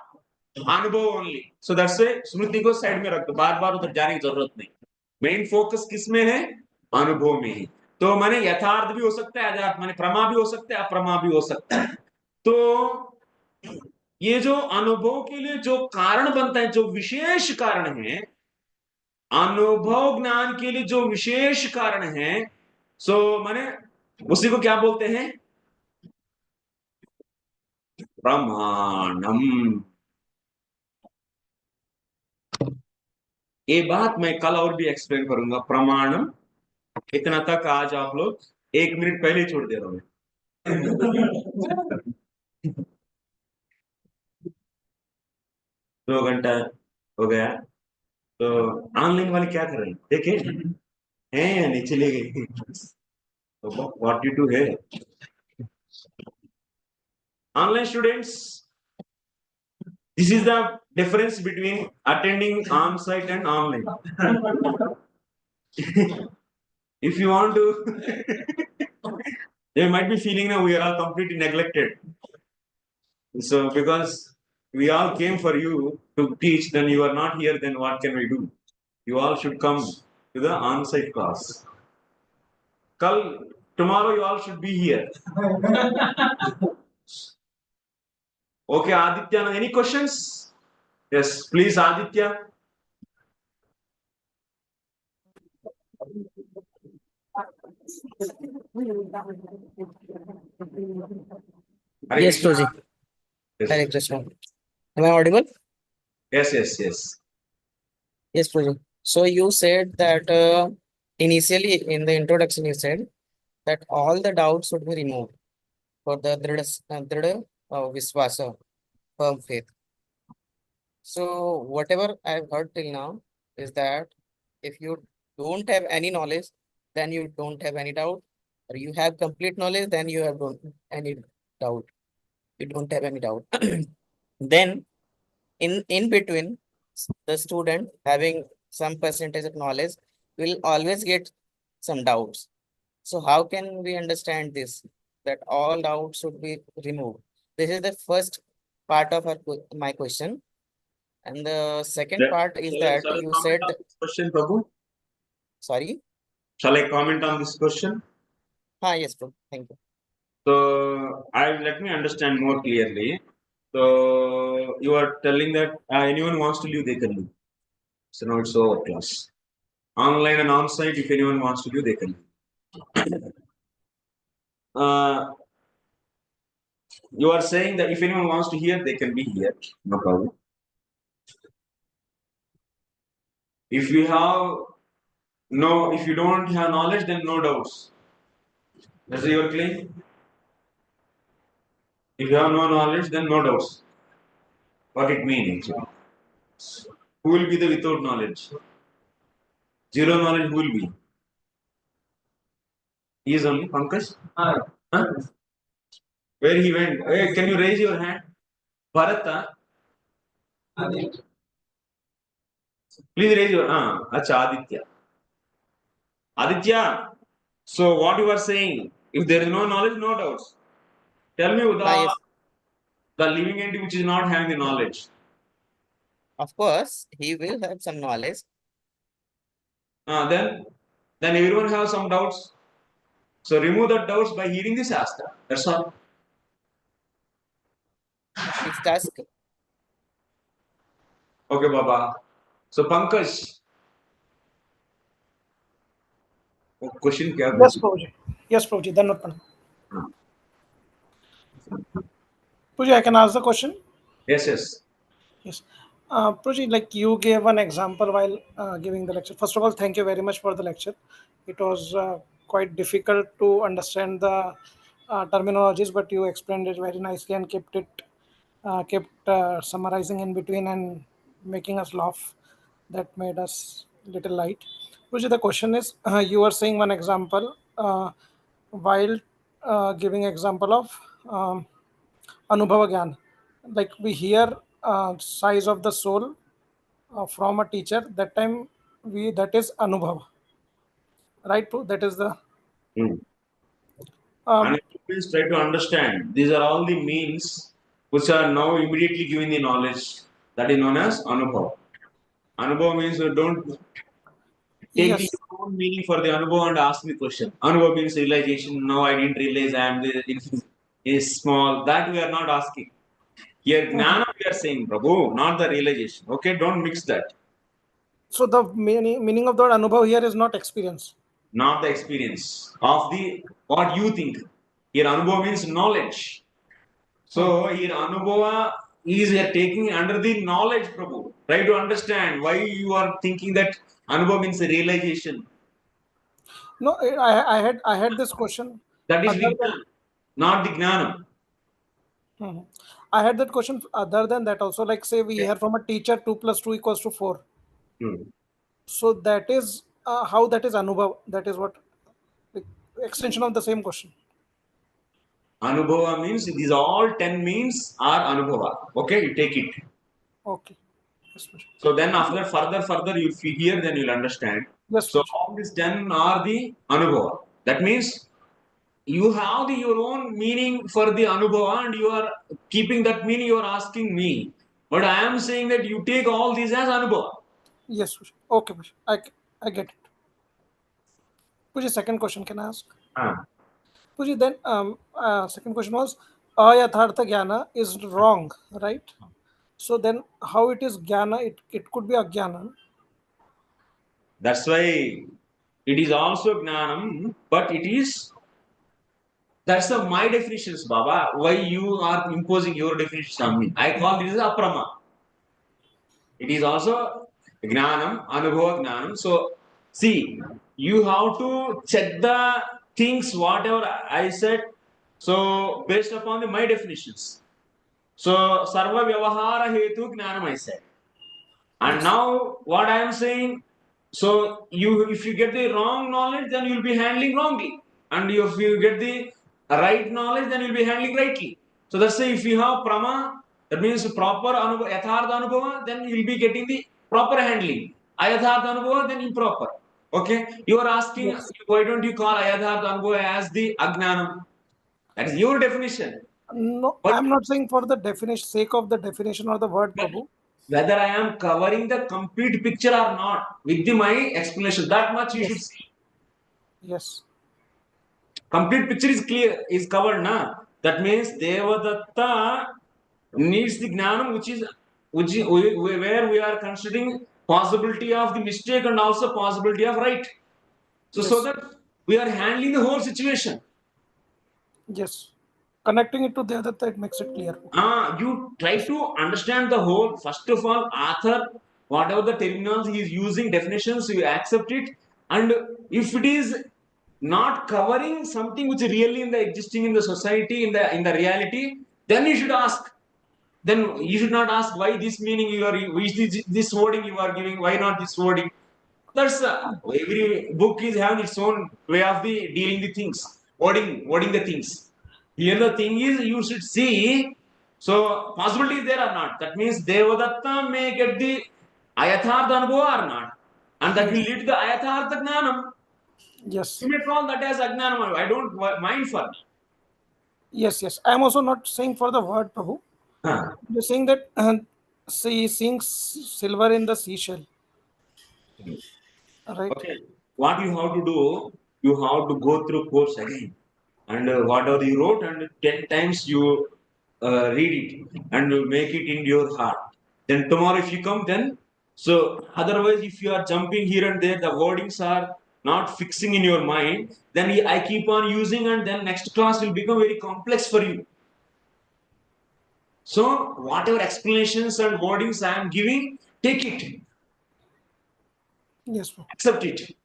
अनुभव ओनली। सो दैट्स से स्मृति को साइड में रख दो, बार बार उधर जाने की जरूरत नहीं। मेन फोकस किस में है? अनुभव में ही। तो माने यथार्थ भी हो सकता है, यथार्थ माने प्रमा भी हो सकता है, अप्रमा भी हो सकता है। तो ये जो अनुभव के लिए जो कारण बनता है, जो विशेष कारण है, अनुभव ज्ञान के लिए जो विशेष कारण है, सो माने उसी को क्या बोलते हैं? प्रमाणम। ये बात मैं कल और भी एक्सप्लेन करूंगा। प्रमाणम इतना तक आज आप लोग 1 मिनट पहले ही छोड़ दे रहा हूं। 2 घंटा हो गया। तो ऑनलाइन वाले क्या कर रहे हैं देखिए, हैं या नहीं, चले गए? तो व्हाट यू डू है online students, this is the difference between attending on site and online. If you want to, they might be feeling that we are all completely neglected. So because we all came for you to teach, then you are not here, then what can we do? You all should come to the on-site class. Tomorrow you all should be here. Okay, Aditya, any questions? Yes, please, Aditya. Yes, Prabhuji. Yes. Hare Krishna. Am I audible? Yes, yes, yes. Yes, Prabhuji. So you said that initially in the introduction you said that all the doubts would be removed for the drdha visvasah. firm faith. So whatever I've heard till now is that if you don't have any knowledge, then you don't have any doubt, or you have complete knowledge, then you have don't any doubt. You don't have any doubt. Then in between, the student having some percentage of knowledge will always get some doubts. So how can we understand this? That all doubts should be removed. This is the first part of my question. And the second part is that Shall I you comment said, on this question, Prabhu? sorry. Shall I comment on this question? Yes, bro. Thank you. So let me understand more clearly. So you are telling that anyone wants to leave, they can leave. So now it's over class. Online and on-site, if anyone wants to leave, they can leave. You are saying that if anyone wants to hear, they can be here. No problem. If you have if you don't have knowledge, then no doubts. That's your claim. If you have no knowledge, then no doubts. What it means actually? Who will be the without knowledge? Zero knowledge, who will be? He is only Pankaj? Huh? Where he went? Hey, can you raise your hand? Bharata? Please raise your Acha Aditya. Aditya, so what you are saying? If there is no knowledge, no doubts. Tell me Yes, the living entity which is not having the knowledge. of course, he will have some knowledge. Then everyone has some doubts. So remove the doubts by hearing the Sastra. That's all. His task. Okay, Baba. So Pankaj, question क्या Yes, Prabhuji. Yes, Prabhuji. Dhanwad Pranam. Prabhuji, I can ask the question? Yes. Yes. Prabhuji, like you gave an example while giving the lecture. First of all, thank you very much for the lecture. It was quite difficult to understand the terminologies, but you explained it very nicely and kept summarizing in between and making us laugh. That made us little light. Prabhuji, the question is, you were saying one example while giving example of Anubhava Gyan. Like we hear size of the soul from a teacher. That time that is Anubhava, right? Prabhu? That is the Hmm. um, And please try to understand. These are all the means which are now immediately giving the knowledge. That is known as Anubhav. Anubhav means you don't take the yes. own meaning for the Anubhav and ask the question. Anubhav means realization. Now I didn't realize I am is small. That we are not asking. Here, Mhm. Jnana we are saying, Prabhu, not the realization. Okay, don't mix that. So the meaning of the word Anubhav here is not experience. Not the experience of the what you think. Here, Anubhav means knowledge. Mhm. So here Anubhava is taking under the knowledge, Prabhu. Try to understand why you are thinking that Anubhava means realization. No, I had this question. That is Other than Vijnana, not the Jnanam. Mhm. I had that question. Other than that, also like say we Okay. hear from a teacher 2 + 2 = 4. Hmm. So that is how that is Anubhav. That is what like, extension of the same question. Anubhava means these all 10 means are Anubhava. Okay, you take it. Okay. Yes, Puja. So then after that, further you hear, then you'll understand. Yes, So Puja. all these 10 are the Anubhava. That means you have your own meaning for the Anubhava and you are keeping that meaning, you are asking me. But I am saying that you take all these as Anubhava. Yes, Puja. Okay, Puja. I get it. Puja, second question can I ask? Ah. Puja, then second question was ayathartha jnana is wrong, right? So then how it is jnana? It could be ajnana. That's why it is also Jnanam, but it is that's the my definitions, Baba. Why you are imposing your definitions on me? I call this aprama. It is also Jnanam, Anubhava Jnanam. So see, you have to check the things whatever I said. So based upon my definitions. So sarva vyavahara hetu jnanam I said. And Yes. now what I am saying, so if you get the wrong knowledge, then you will be handling wrongly. And if you get the right knowledge, then you will be handling rightly. So that's why if you have prama, that means proper anubhava, yathartha anubhava, then you will be getting the proper handling. Ayathartha anubhava, then improper. Okay? You are asking, Yes. why don't you call ayathartha anubhava as the agnanam? That is your definition. No, But I'm not saying for the definition, sake of the definition or the word, Prabhu. whether I am covering the complete picture or not with my explanation, that much you should Yes. see. Yes. Complete picture is clear, is covered, na? That means Devadatta needs the jnanam, where we are considering possibility of the mistake and also possibility of right. So, so Yes. that we are handling the whole situation. Yes. Connecting it to the other, it makes it clear. You try to understand the whole. First of all, author, whatever the terminology he is using, definitions, you accept it. And if it is not covering something which is really in the existing in the society, in the reality, then you should ask. Then you should not ask why this meaning you are, which this wording you are giving, why not this wording. That's every book is having its own way of the dealing the things, wording the things. Here the thing is you should see. So possibility is there or not. That means Devadatta may get the ayathartha anubhava or not, and that will Yes. lead to the ayathartha jnanam. Yes. You may call that as agnanam. I don't mind for. Yes. Yes. I'm also not saying for the word, Prabhu. Huh. You're saying that seeing silver in the seashell, right? Okay. What you have to do, you have to go through course again. And whatever you wrote, and 10 times you read it and you make it in your heart. Then tomorrow, if you come, then so otherwise, if you are jumping here and there, the wordings are not fixing in your mind, then I keep on using, and then next class will become very complex for you. So, whatever explanations and wordings I am giving, take it, Yes, Prabhu. accept it,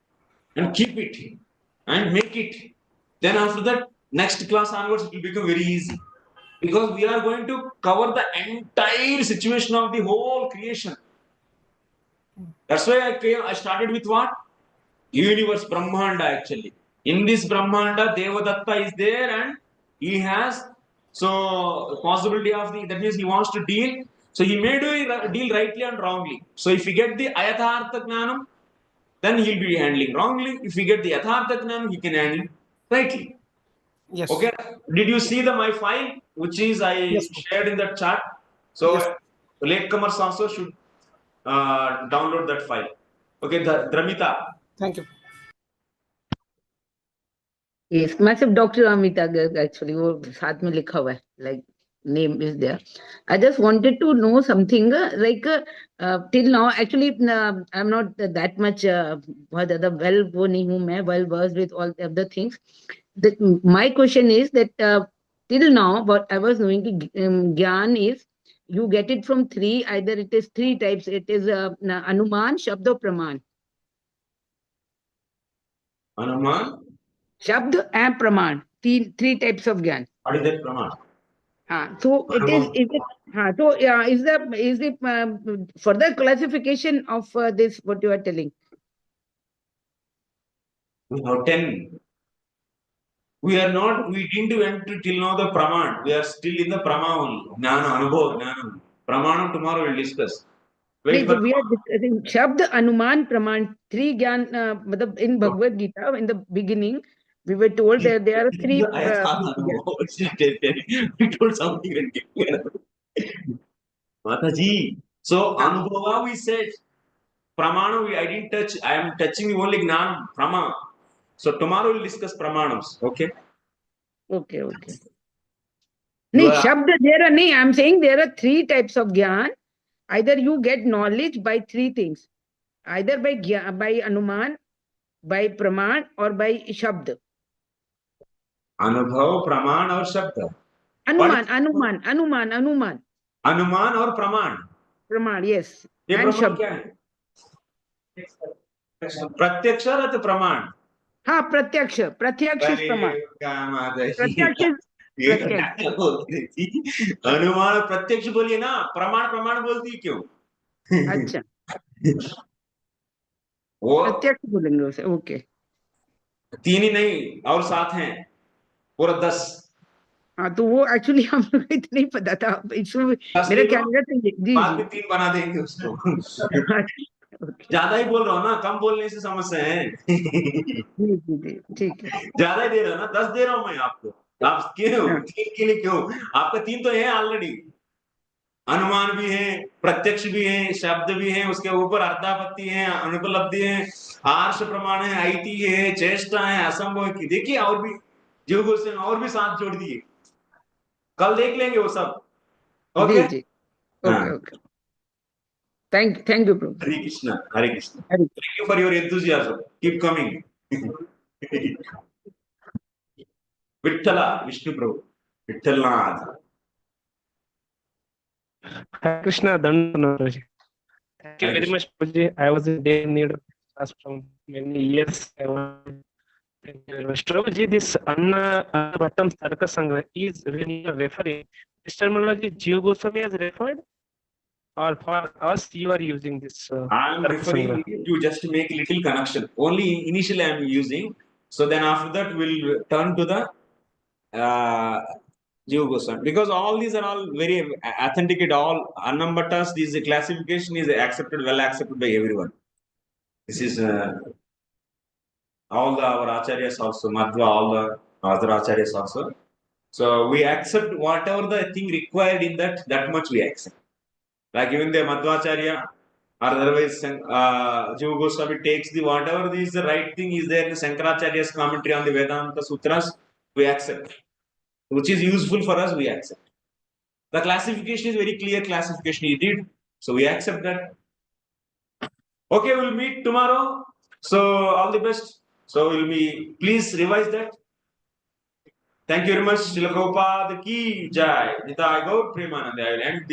and keep it, and make it. Then after that, next class onwards, it will become very easy. Because we are going to cover the entire situation of the whole creation. That's why I started with what? Universe, Brahmanda actually. In this Brahmanda, Devadatta is there and he has so possibility of that means he wants to deal. So he may deal rightly and wrongly. So if you get the ayathartha jnanam, then he'll be handling wrongly. If you get the yathartha jnanam, he can handle rightly. Yes. Okay, did you see my file, which is I Yes. shared in that chat? So Yes. latecomers also should download that file. Okay, Dramita. Thank you. Yes, मैं सिर्फ doctor Amita actually वो साथ में लिखा हुआ है like name is there. I just wanted to know something like till now actually I'm not that much बहुत ज़्यादा well वो नहीं हूँ मैं well versed with all the other things. My question is that till now what I was knowing ज्ञान is you get it from three, either it is three types, it is अनुमान, शब्द और प्रमाण. Anuman. शब्द and प्रमाण, three types of ज्ञान. What is that Praman? So it is it so yeah, is the further classification of this what you are telling? We have 10. We didn't enter till now the Praman. We are still in the Prama only. Jnana, Anubhav, Jnanam. Pramanam tomorrow we'll discuss. Wait for We are discussing Shabd, Anuman, Praman, three Gyan, in Bhagavad Gita, in the beginning, we were told that there are three. I thought we told something and Mataji. So Anubhava we said. Pramana I didn't touch. I am touching only Gnanam, Prama. So tomorrow we'll discuss Pramanams. Okay? Okay. No, Shabd, I'm saying there are three types of Gyan. Either you get knowledge by three things. Either by Anuman, by Praman, or by Shabd. Anubhav, Praman or Shabda? Anuman. Anuman or Praman? Praman, yes. ये And प्रमाण Shabd. क्या है? प्रत्यक्ष और प्रमाण? हाँ, प्रत्यक्ष is प्रमाण. प्रत्यक्ष is ये क्या बोलती थी? अनुमान प्रत्यक्ष बोलिए ना, प्रमाण प्रमाण बोलती क्यों? अच्छा, वो प्रत्यक्ष बोलेंगे उसे, ओके। 3 ही नहीं और 7 हैं, पूरा 10। हाँ, तो वो एक्चुअली हम लोग को इतना नहीं पता था, इसमें मेरा लिखो, कहने का जी बाद जी में 3 बना देंगे उसको। ओके, ज्यादा ही बोल रहा हूँ ना, कम बोलने से समस्या है। जी जी जी, ठीक है। ज्यादा ही दे रहा हूँ ना, 10 दे रहा हूँ मैं आपको। आप क्यों हाँ 3 के लिए क्यों? आपका 3 तो है ऑलरेडी। अनुमान भी है, प्रत्यक्ष भी है, शब्द भी है, उसके ऊपर अर्थापत्ति है, अनुपलब्धि है, आर्ष प्रमाण है, आईति है, चेष्टा है, असंभव की। देखिए और भी जीव गोस्वामी और भी 7 जोड़ दिए, कल देख लेंगे वो सब। जी ओके। जी, हाँ, ओके ओके, थैंक यू प्रभु। Hare Krishna, Hare Krishna. Hare thank you for your enthusiasm, keep coming. Vitthala, Vishnu प्रभु, Vitthalnath. Hare Krishna, Dandanaji. Thank you Hare very Krishna. much, Prabhuji. I was in need of class from many years. Thank you very much. Prabhuji, this Anna Bhattam Tarka Sangha is when you are referring, this terminology Jiva Goswami has referred, or for us you are using this I am Tarka referring Sangha? to just make little connection. Only initially I am using. So then after that we'll turn to the Jiva Goswami, because all these are all very authenticate. All Annambhattas, this classification is accepted, well accepted by everyone. This is all the our acharyas also, Madhva, all the other acharyas also. So we accept whatever the thing required in that much we accept. Like even the Madhvacharya or otherwise Jiva Goswami takes the whatever is the right thing is there in Shankaracharya's commentary on the Vedanta Sutras, we accept. Which is useful for us, we accept. The classification is very clear classification he did, so we accept that. Okay, we'll meet tomorrow. So all the best. So we'll be, please revise that. Thank you very much. Srila Prabhupada ki jai. Nitya Gaur Premanand. I will end the